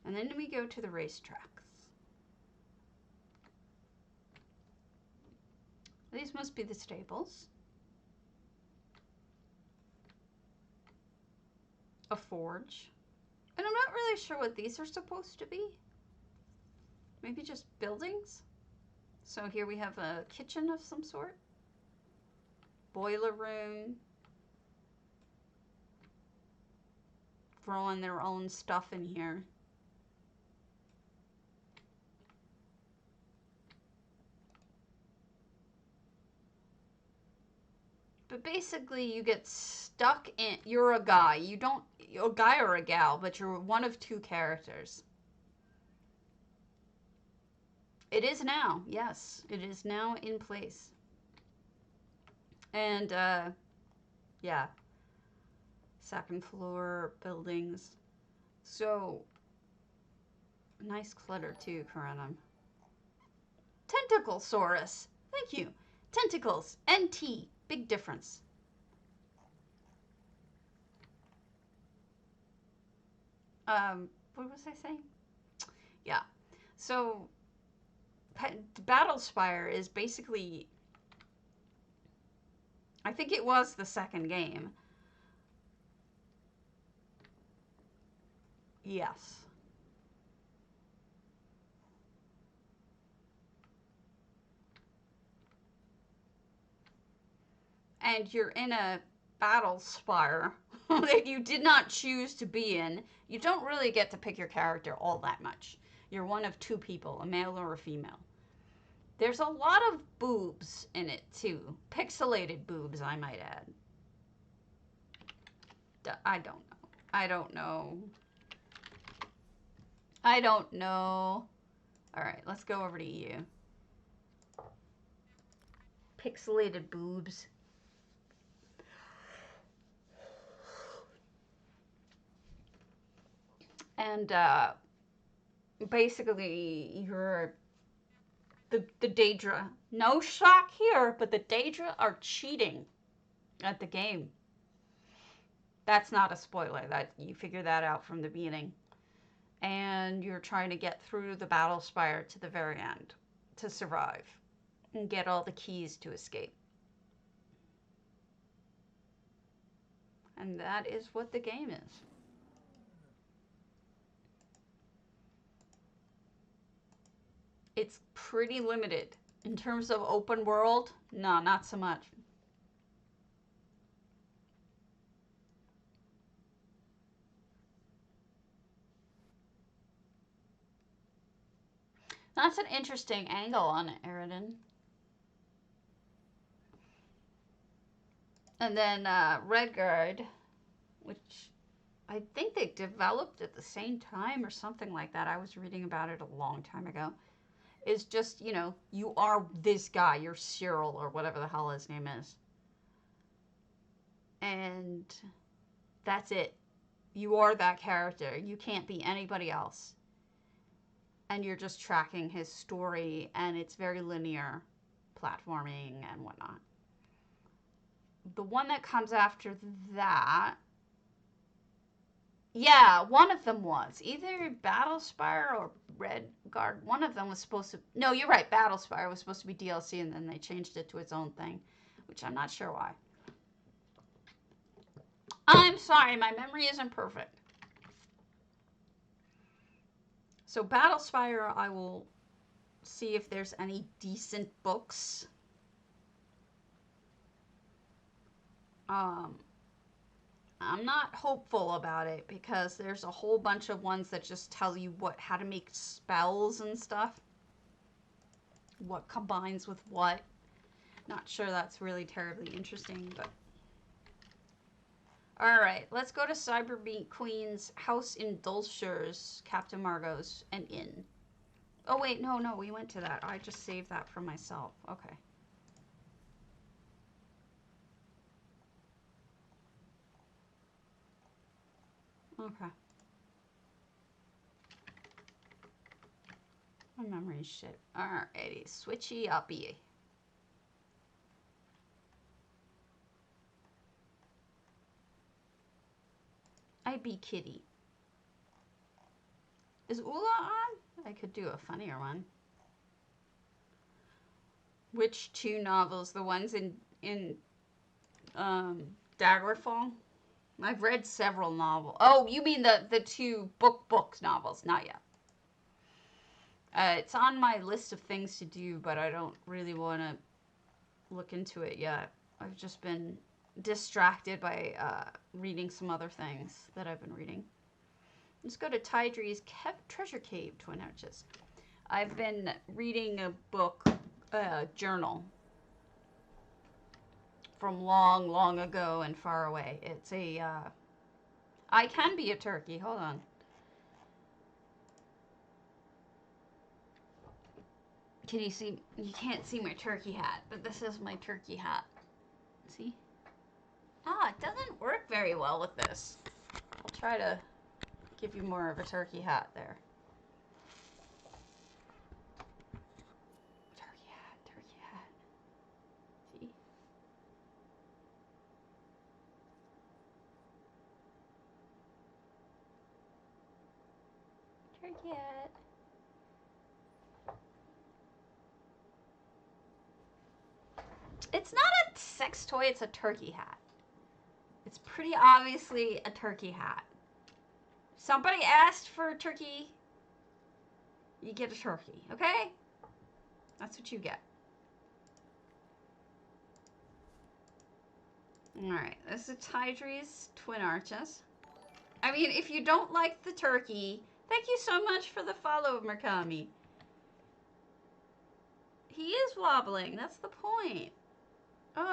And then we go to the racetracks. These must be the stables. A forge. And I'm not really sure what these are supposed to be. Maybe just buildings? So here we have a kitchen of some sort. Boiler room. Throwing their own stuff in here. But basically, you get stuck in. You're a guy. You're a guy or a gal, but you're one of two characters. It is now. Yes, it is now in place. And, yeah. Second floor buildings. So, nice clutter too, Corundum. Tentaclesaurus. Thank you. Tentacles. NT. Big difference. What was I saying? Yeah. So, Battlespire is basically, I think it was the second game. Yes. And you're in a Battlespire that you did not choose to be in. You don't really get to pick your character all that much. You're one of two people, a male or a female. There's a lot of boobs in it, too. Pixelated boobs, I might add. I don't know. I don't know. I don't know. Alright, let's go over to you. Pixelated boobs. And, basically, you're the Daedra. No shock here, but the Daedra are cheating at the game. That's not a spoiler. That you figure that out from the beginning. And you're trying to get through the battle spire to the very end to survive and get all the keys to escape. And that is what the game is. It's pretty limited. In terms of open world, no, not so much. That's an interesting angle on it, Eridan. And then Redguard, which I think they developed at the same time or something like that. I was reading about it a long time ago. Is just, you know, you are this guy. You're Cyril or whatever the hell his name is. And that's it. You are that character. You can't be anybody else. And you're just tracking his story, and it's very linear platforming and whatnot. The one that comes after that, yeah, one of them was either Battlespire or Redguard. One of them was supposed to, no, you're right, Battlespire was supposed to be DLC, and then they changed it to its own thing, which I'm not sure why. I'm sorry, my memory isn't perfect. So Battlespire, I will see if there's any decent books. I'm not hopeful about it because there's a whole bunch of ones that just tell you how to make spells and stuff. What combines with what. Not sure that's really terribly interesting, but... Alright, let's go to Cyberbeat Queen's house in Dulshur's, Captain Margot's, and inn. Oh wait, no, we went to that. I just saved that for myself. Okay. Okay. My memory's shit. Alrighty, switchy uppy. I be kitty. Is Ula on? I could do a funnier one. Which two novels? The ones in Daggerfall? I've read several novels. Oh, you mean the two books novels? Not yet. It's on my list of things to do, but I don't really want to look into it yet. I've just been distracted by reading some other things that I've been reading. Let's go to Tydree's Treasure Cave, Twin Arches. I've been reading a book, journal from long, long ago and far away. It's a, I can be a turkey. Hold on. Can you see? You can't see my turkey hat, but this is my turkey hat. See? Ah, it doesn't work very well with this. I'll try to give you more of a turkey hat there. Turkey hat. See? Turkey hat. It's not a sex toy, it's a turkey hat. It's pretty obviously a turkey hat. Somebody asked for a turkey, you get a turkey, okay? That's what you get. Alright, this is Tydree's Twin Arches. I mean, if you don't like the turkey, thank you so much for the follow, Murakami. He is wobbling, that's the point. You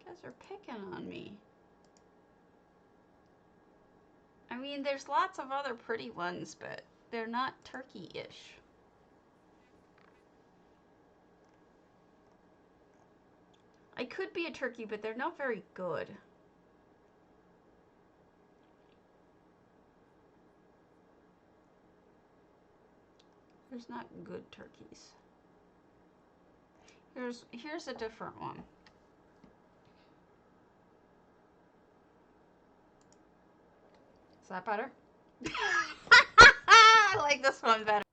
guys are picking on me. I mean, there's lots of other pretty ones, but they're not turkey-ish. I could be a turkey, but they're not very good. There's not good turkeys. Here's a different one. Is that better? I like this one better.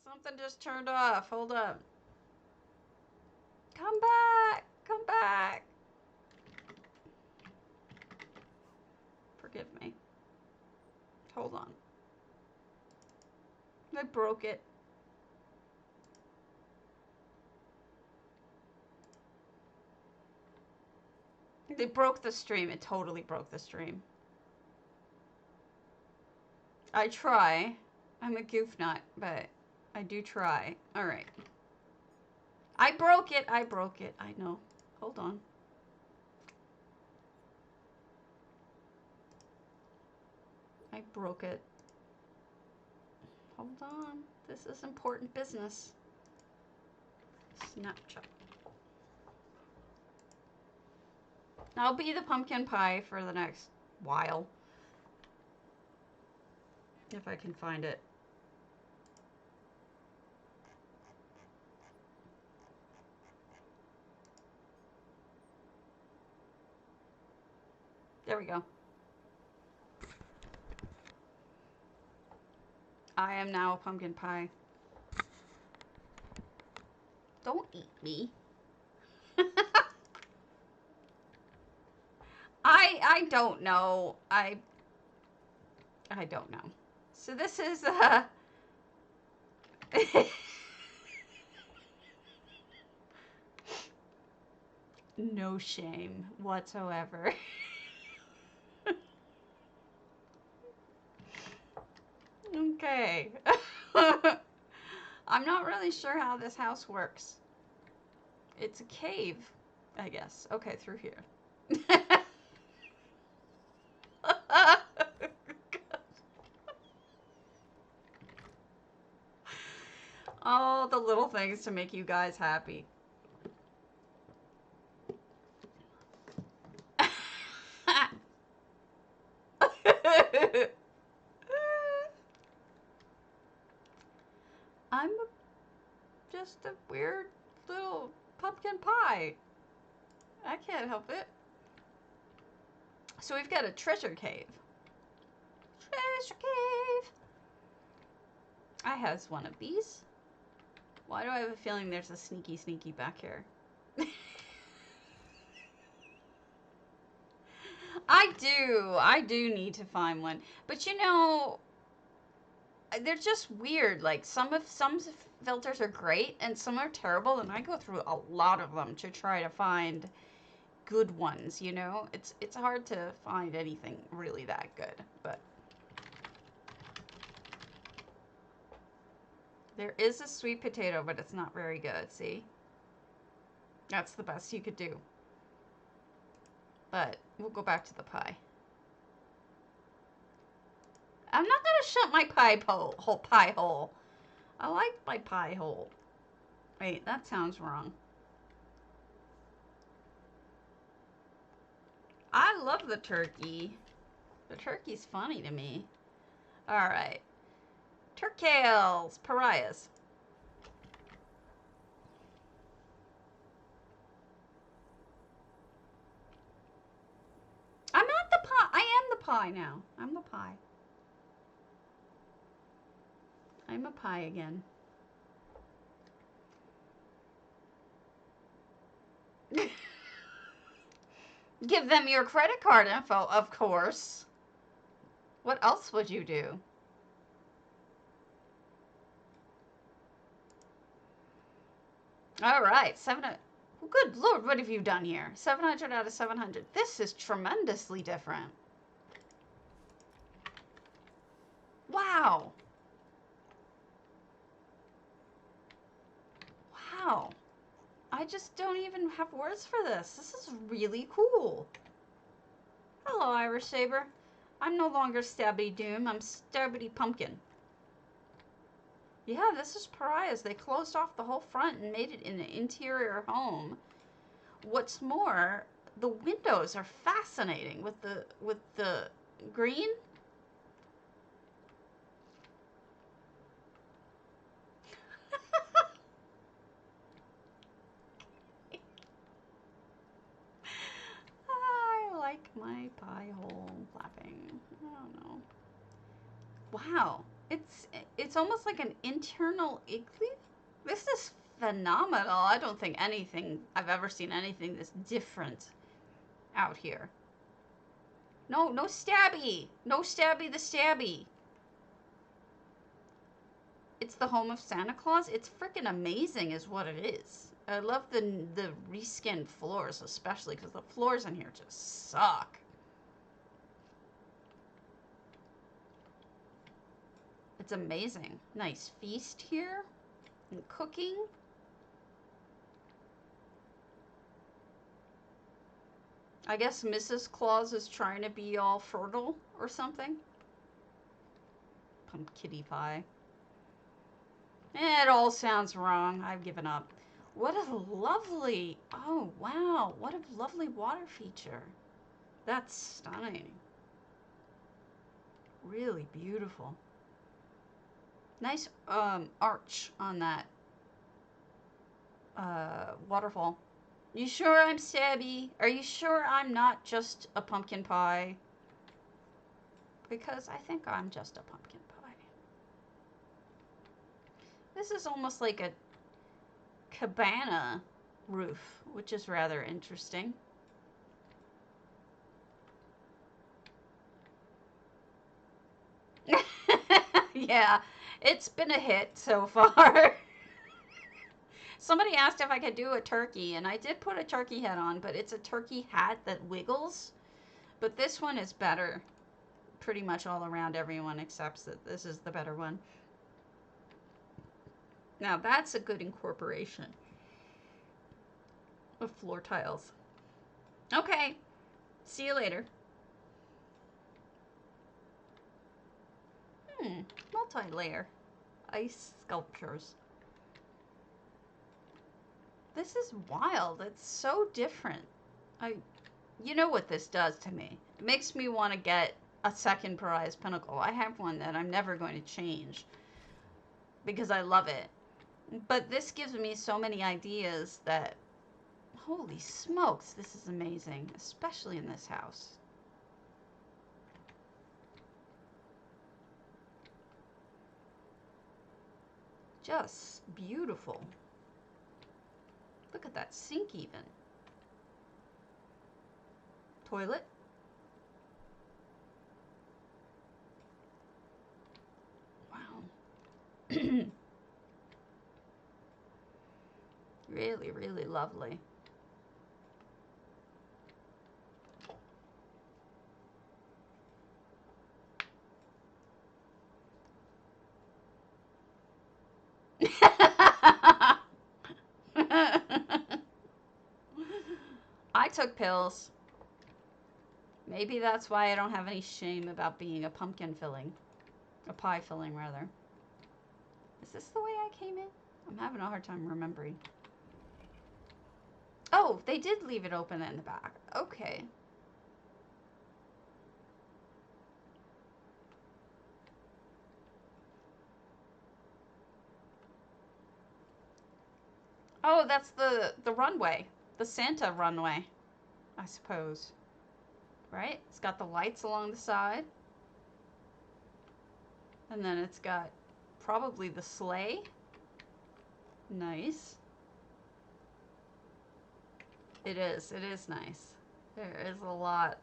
Something just turned off. Hold up. Come back. Come back. Forgive me. Hold on. I broke it. They broke the stream. It totally broke the stream. I try. I'm a goof nut, but I do try. Alright. I broke it. I broke it. I know. Hold on. I broke it. Hold on. This is important business. Snapchat. I'll be the pumpkin pie for the next while. If I can find it. There we go. I am now a pumpkin pie. Don't eat me. I don't know. I don't know. So this is no shame whatsoever. Okay. I'm not really sure how this house works. It's a cave, I guess. Okay, through here. All the little things to make you guys happy. I'm just a weird little pumpkin pie. I can't help it. So we've got a treasure cave. Treasure cave. I has one of these. Why do I have a feeling there's a sneaky back here? I do need to find one. But you know, they're just weird. Like some filters are great and some are terrible, and I go through a lot of them to try to find good ones, you know? It's hard to find anything really that good, but there is a sweet potato, but it's not very good, see? That's the best you could do. But we'll go back to the pie. I'm not gonna shut my pie hole. I like my pie hole. Wait, that sounds wrong. I love the turkey. The turkey's funny to me. Alright. Turcaills, pariahs. I'm not the pie. I am the pie now. I'm the pie. I'm a pie again. Give them your credit card info, of course. What else would you do? All right, good Lord, what have you done here? 700 out of 700. This is tremendously different. Wow. Wow. I just don't even have words for this. This is really cool. Hello, Irish Saber. I'm no longer Stabby Doom. I'm Stabby Pumpkin. Yeah, this is Pariahs. They closed off the whole front and made it an interior home. What's more, the windows are fascinating with the green. I like my pie hole flapping. I don't know. Wow, it's almost like an internal igloo. This is phenomenal. I don't think I've ever seen anything this different out here. No, no stabby. No stabby the stabby. It's the home of Santa Claus. It's freaking amazing is what it is. I love the reskinned floors, especially because the floors in here just suck. It's amazing. Nice feast here and cooking. I guess Mrs. Claus is trying to be all fertile or something. Pumpkin pie. It all sounds wrong. I've given up. What a lovely, oh wow, what a lovely water feature. That's stunning. Really beautiful. Nice arch on that waterfall. You sure I'm Stabby? Are you sure I'm not just a pumpkin pie? Because I think I'm just a pumpkin pie. This is almost like a cabana roof, which is rather interesting. Yeah, it's been a hit so far. Somebody asked if I could do a turkey, and I did put a turkey head on, but it's a turkey hat that wiggles. But this one is better. Pretty much all around everyone accepts that this is the better one. Now that's a good incorporation of floor tiles. Okay, see you later. Multi-layer ice sculptures. This is wild. It's so different. You know what this does to me? It makes me want to get a second Pariah's Pinnacle. I have one that I'm never going to change because I love it. But this gives me so many ideas that, holy smokes, this is amazing, especially in this house. Just beautiful. Look at that sink even. Toilet. Wow. Really, really lovely. I took pills. Maybe that's why I don't have any shame about being a pumpkin filling. A pie filling, rather. Is this the way I came in? I'm having a hard time remembering. Oh, they did leave it open in the back. Okay. Oh, that's the runway. The Santa runway, I suppose. Right? It's got the lights along the side. And then it's got probably the sleigh. Nice. It is nice. There is a lot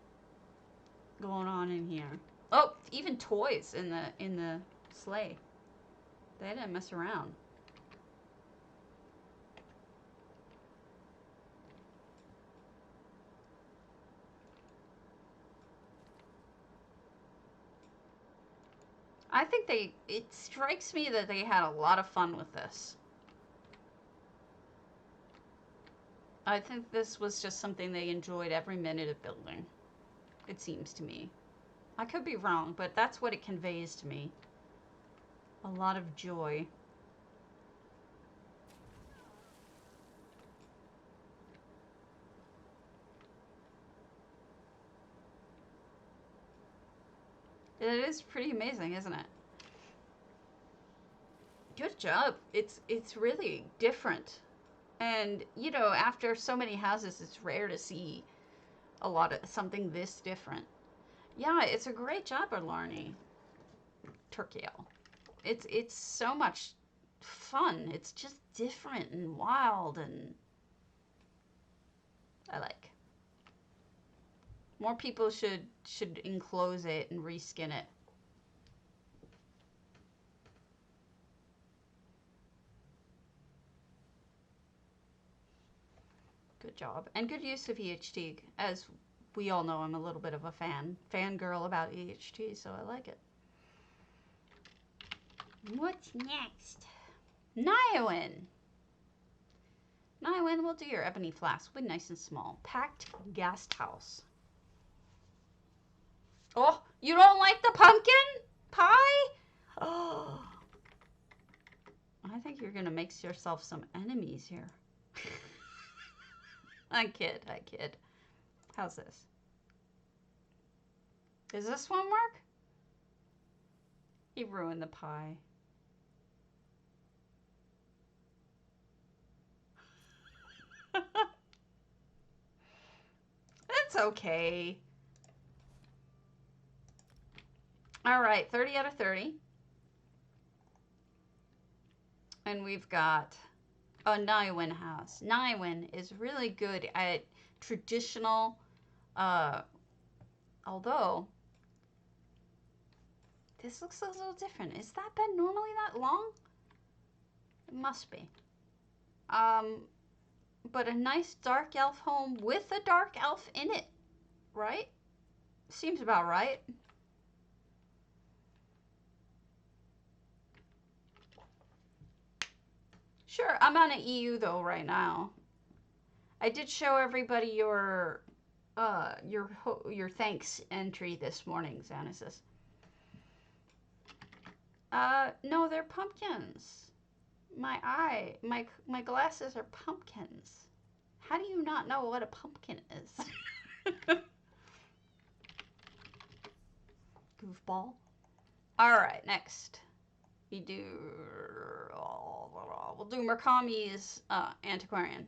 going on in here. Oh, even toys in the sleigh. They didn't mess around. I think it strikes me that they had a lot of fun with this. I think this was just something they enjoyed every minute of building. It seems to me. I could be wrong, but that's what it conveys to me. A lot of joy. It is pretty amazing, isn't it? Good job. It's really different. And, you know, after so many houses, it's rare to see a lot of something this different. Yeah, it's a great job, Arlarni. Turcaill. It's so much fun. It's just different and wild, and I like. More people should enclose it and reskin it. Good job. And good use of EHT. As we all know, I'm a little bit of a fangirl about EHT, so I like it. What's next? Niawyn. Niawyn, we'll do your ebony flask. We'll be nice and small. Pakt-Gasthaus. Oh, you don't like the pumpkin pie? Oh. I think you're going to make yourself some enemies here. I kid. How's this? Does this one work? He ruined the pie. It's okay. All right, 30 out of 30. And we've got a Niawyn house. Niawyn is really good at traditional, although this looks a little different. Is that bed normally that long? It must be. But a nice dark elf home with a dark elf in it, right? Seems about right. Sure, I'm on an EU though right now. I did show everybody your thanks entry this morning, Xanasis. No, they're pumpkins. My glasses are pumpkins. How do you not know what a pumpkin is? Goofball. All right, next. We'll do Murakami's Antiquarian.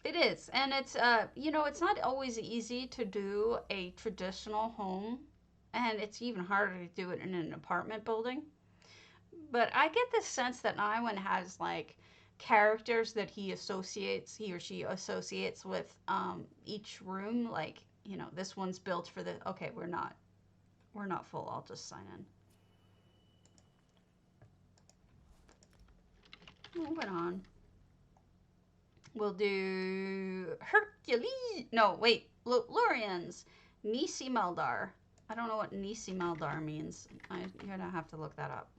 It is, and it's you know, it's not always easy to do a traditional home, and it's even harder to do it in an apartment building. But I get the sense that Niawyn has like characters that he or she associates with each room. Like, you know, this one's built for the. Okay, we're not full. I'll just sign in. Moving on. We'll do Hercules. No, wait. Lotluriens. Nisimaldar. I don't know what Nisimaldar means. I'm gonna have to look that up.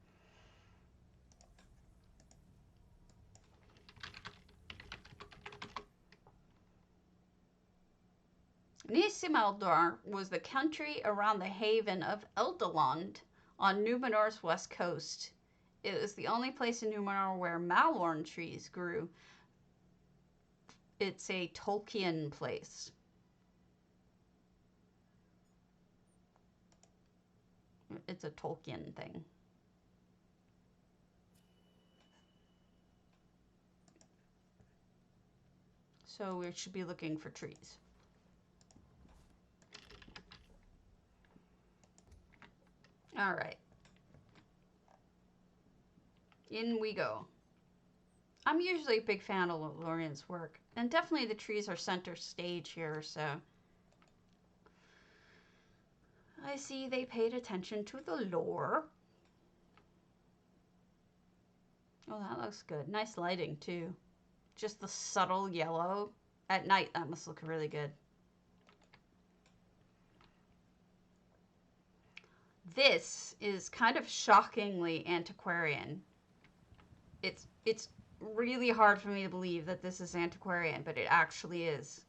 Nisimaldar was the country around the haven of Eldaland on Numenor's west coast. It was the only place in Numenor where malorn trees grew. It's a Tolkien place. It's a Tolkien thing. So we should be looking for trees. All right. In we go. I'm usually a big fan of Lotlurien's work. And definitely the trees are center stage here, so. I see they paid attention to the lore. Oh, that looks good. Nice lighting, too. Just the subtle yellow. At night, that must look really good. This is kind of shockingly antiquarian. It's really hard for me to believe that this is antiquarian, but it actually is.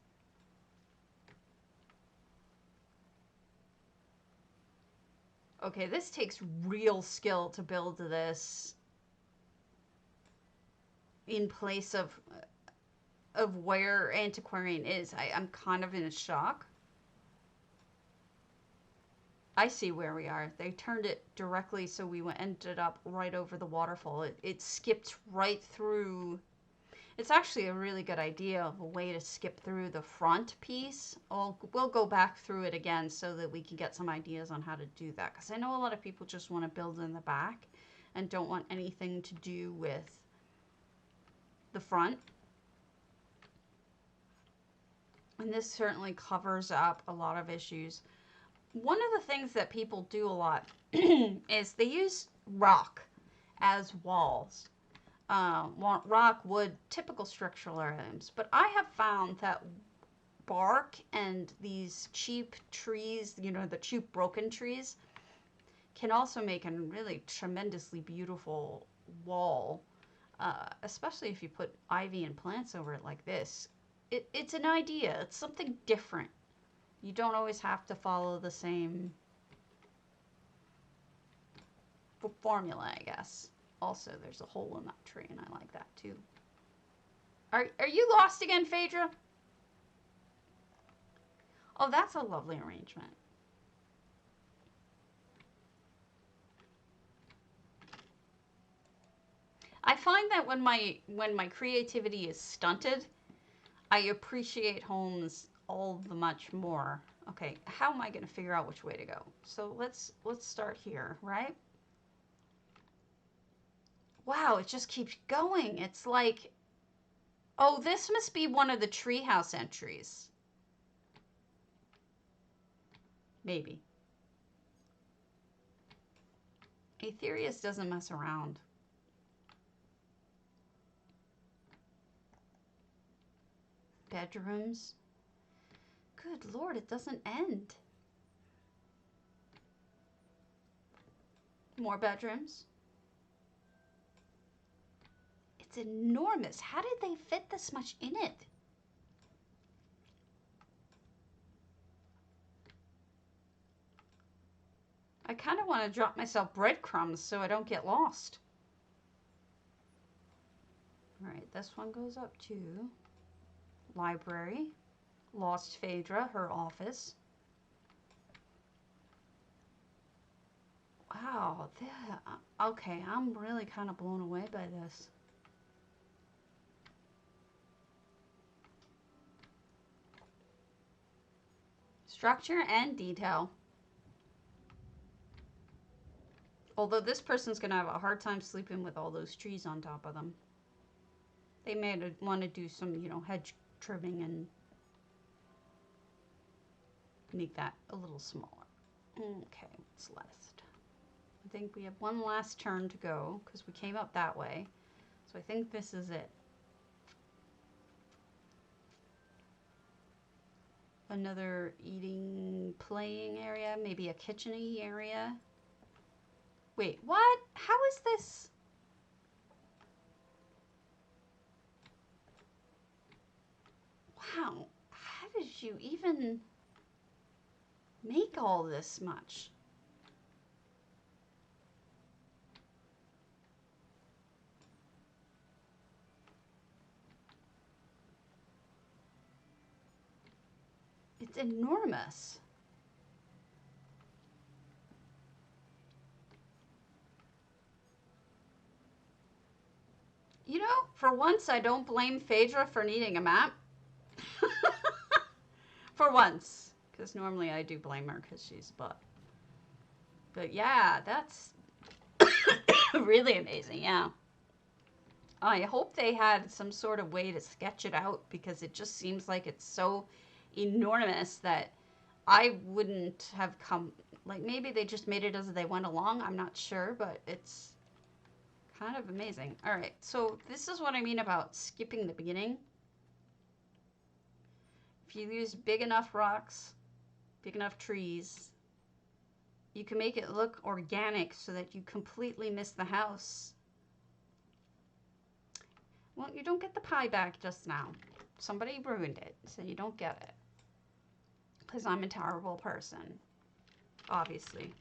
Okay, this takes real skill to build this in place of where antiquarian is. I'm kind of in a shock. I see where we are. They turned it directly so we ended up right over the waterfall. It skipped right through. It's actually a really good idea of a way to skip through the front piece. We'll go back through it again so that we can get some ideas on how to do that. Because I know a lot of people just want to build in the back and don't want anything to do with the front. And this certainly covers up a lot of issues. One of the things that people do a lot is they use rock as walls. Rock, wood, typical structural items. But I have found that bark and these cheap trees, you know, the cheap broken trees, can also make a really tremendously beautiful wall, especially if you put ivy and plants over it like this. It's an idea. It's something different. You don't always have to follow the same formula, I guess. Also, there's a hole in that tree, and I like that too. Are you lost again, Phaedra? Oh, that's a lovely arrangement. I find that when my creativity is stunted, I appreciate homes all the much more. Okay, how am I going to figure out which way to go? So let's start here, right? Wow, it just keeps going. It's like, oh, this must be one of the treehouse entries. Maybe. Aetherius doesn't mess around. Bedrooms. Good Lord, it doesn't end. More bedrooms. It's enormous. How did they fit this much in it? I kind of want to drop myself breadcrumbs so I don't get lost. All right, this one goes up to library. Lost Phaedra, her office. Wow, okay, I'm really kind of blown away by this. Structure and detail. Although this person's going to have a hard time sleeping with all those trees on top of them. They may want to do some, you know, hedge trimming and make that a little smaller. Okay, what's left? I think we have one last turn to go because we came up that way. So I think this is it. Another eating, playing area, maybe a kitchen-y area. Wait, what? How is this? Wow, how did you even make all this much? It's enormous. You know, for once, I don't blame Phaedra for needing a map. For once. Because normally I do blame her because she's a butt. But yeah, that's really amazing, yeah. I hope they had some sort of way to sketch it out because it just seems like it's so enormous that I wouldn't have come, like maybe they just made it as they went along, I'm not sure, but it's kind of amazing. All right, so this is what I mean about skipping the beginning. If you use big enough rocks, big enough trees, you can make it look organic so that you completely miss the house. Well, you don't get the pie back just now. Somebody ruined it, so you don't get it. Because I'm a terrible person. Obviously.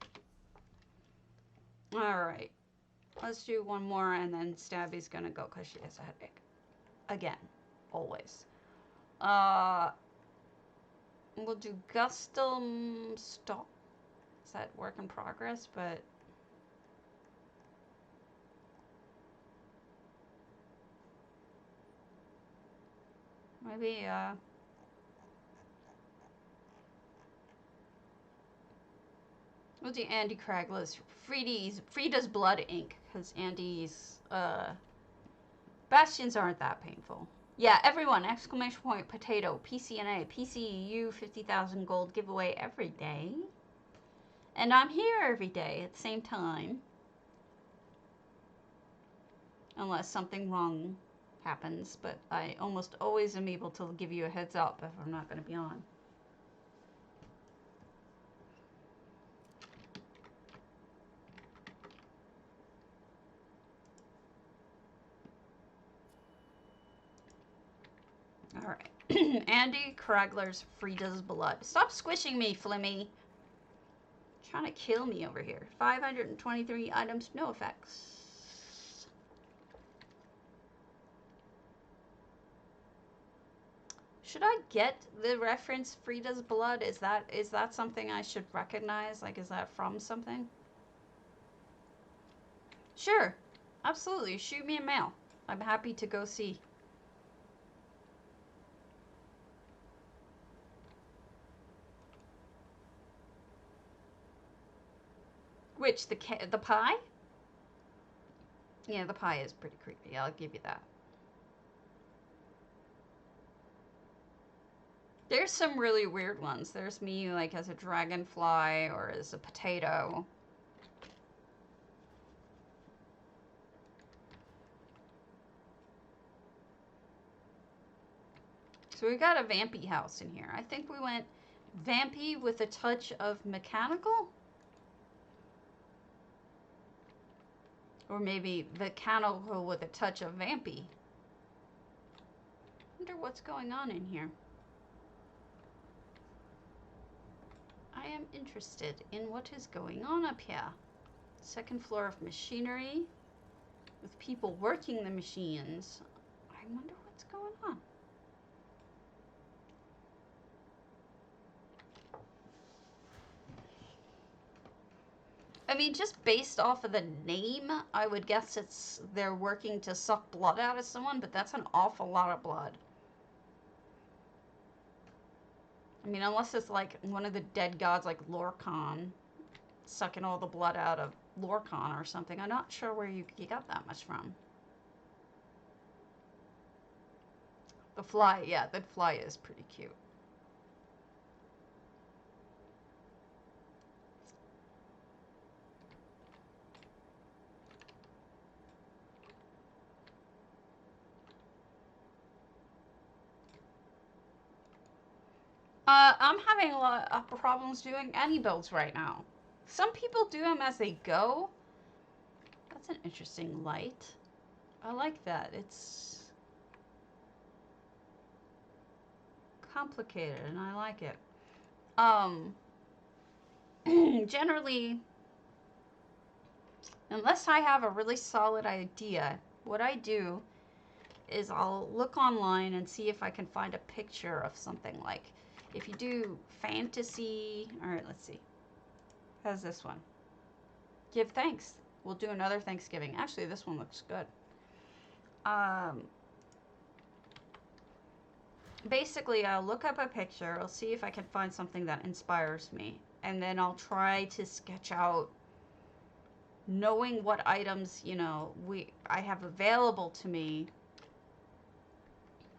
Alright. Let's do one more and then Stabby's gonna go because she has a headache. Again. Always. We'll do custom stock. Is that work in progress? But maybe we'll do andikragler's Frieda's blood ink because Andy's bastions aren't that painful. Yeah, everyone! Exclamation point potato PCNA PCU 50,000 gold giveaway every day. And I'm here every day at the same time. Unless something wrong happens, but I almost always am able to give you a heads up if I'm not going to be on. Alright. Andikragler's Frieda's blood. Stop squishing me, Flimmy. Trying to kill me over here. 523 items, no effects. Should I get the reference Frieda's blood? Is that something I should recognize? Like, is that from something? Sure. Absolutely. Shoot me a mail. I'm happy to go see. Which, the pie? Yeah, the pie is pretty creepy. I'll give you that. There's some really weird ones. There's me, like, as a dragonfly or as a potato. So we got a vampy house in here. I think we went vampy with a touch of mechanical? Or maybe mechanical with a touch of vampy. Wonder what's going on in here. I am interested in what is going on up here. Second floor of machinery with people working the machines. I wonder what's going on. I mean, just based off of the name, I would guess they're working to suck blood out of someone, but that's an awful lot of blood. I mean, unless it's like one of the dead gods like Lorcan sucking all the blood out of Lorcan or something. I'm not sure where you got that much from. The fly, yeah, the fly is pretty cute. I'm having a lot of problems doing any builds right now. Some people do them as they go. That's an interesting light. I like that. It's complicated and I like it. Generally, unless I have a really solid idea, what I do is I'll look online and see if I can find a picture of something. Like if you do fantasy, all right, let's see. How's this one? Give thanks. We'll do another Thanksgiving. Actually, this one looks good. Basically, I'll look up a picture. I'll see if I can find something that inspires me. And then I'll try to sketch out, knowing what items, you know, I have available to me.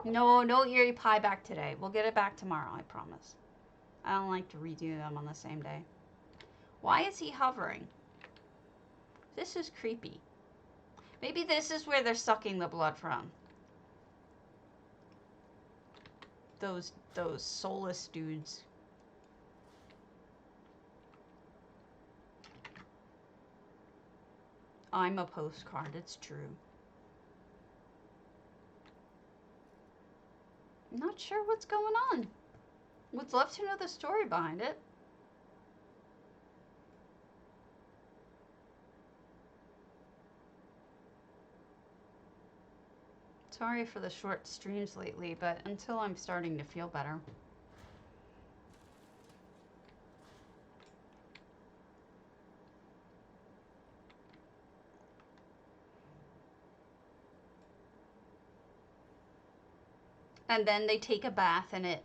No eerie pie back today. We'll get it back tomorrow, I promise. I don't like to redo them on the same day. Why is he hovering? This is creepy. Maybe this is where they're sucking the blood from. Those soulless dudes. I'm a postcard, it's true. I'm not sure what's going on. Would love to know the story behind it. Sorry for the short streams lately, but until I'm starting to feel better. And then they take a bath in it.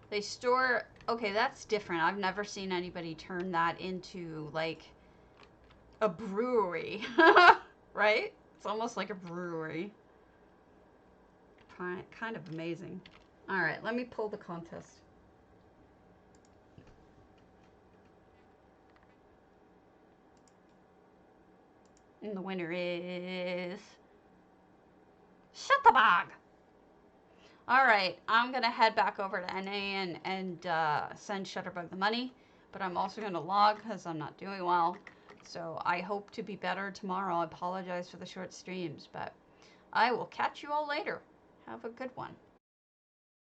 They store, okay, that's different. I've never seen anybody turn that into like a brewery, right? It's almost like a brewery. Kind of amazing. All right, let me pull the contest. And the winner is Shutterbog. All right, I'm going to head back over to NA and send Shutterbug the money. But I'm also going to log because I'm not doing well. So I hope to be better tomorrow. I apologize for the short streams, but I will catch you all later. Have a good one.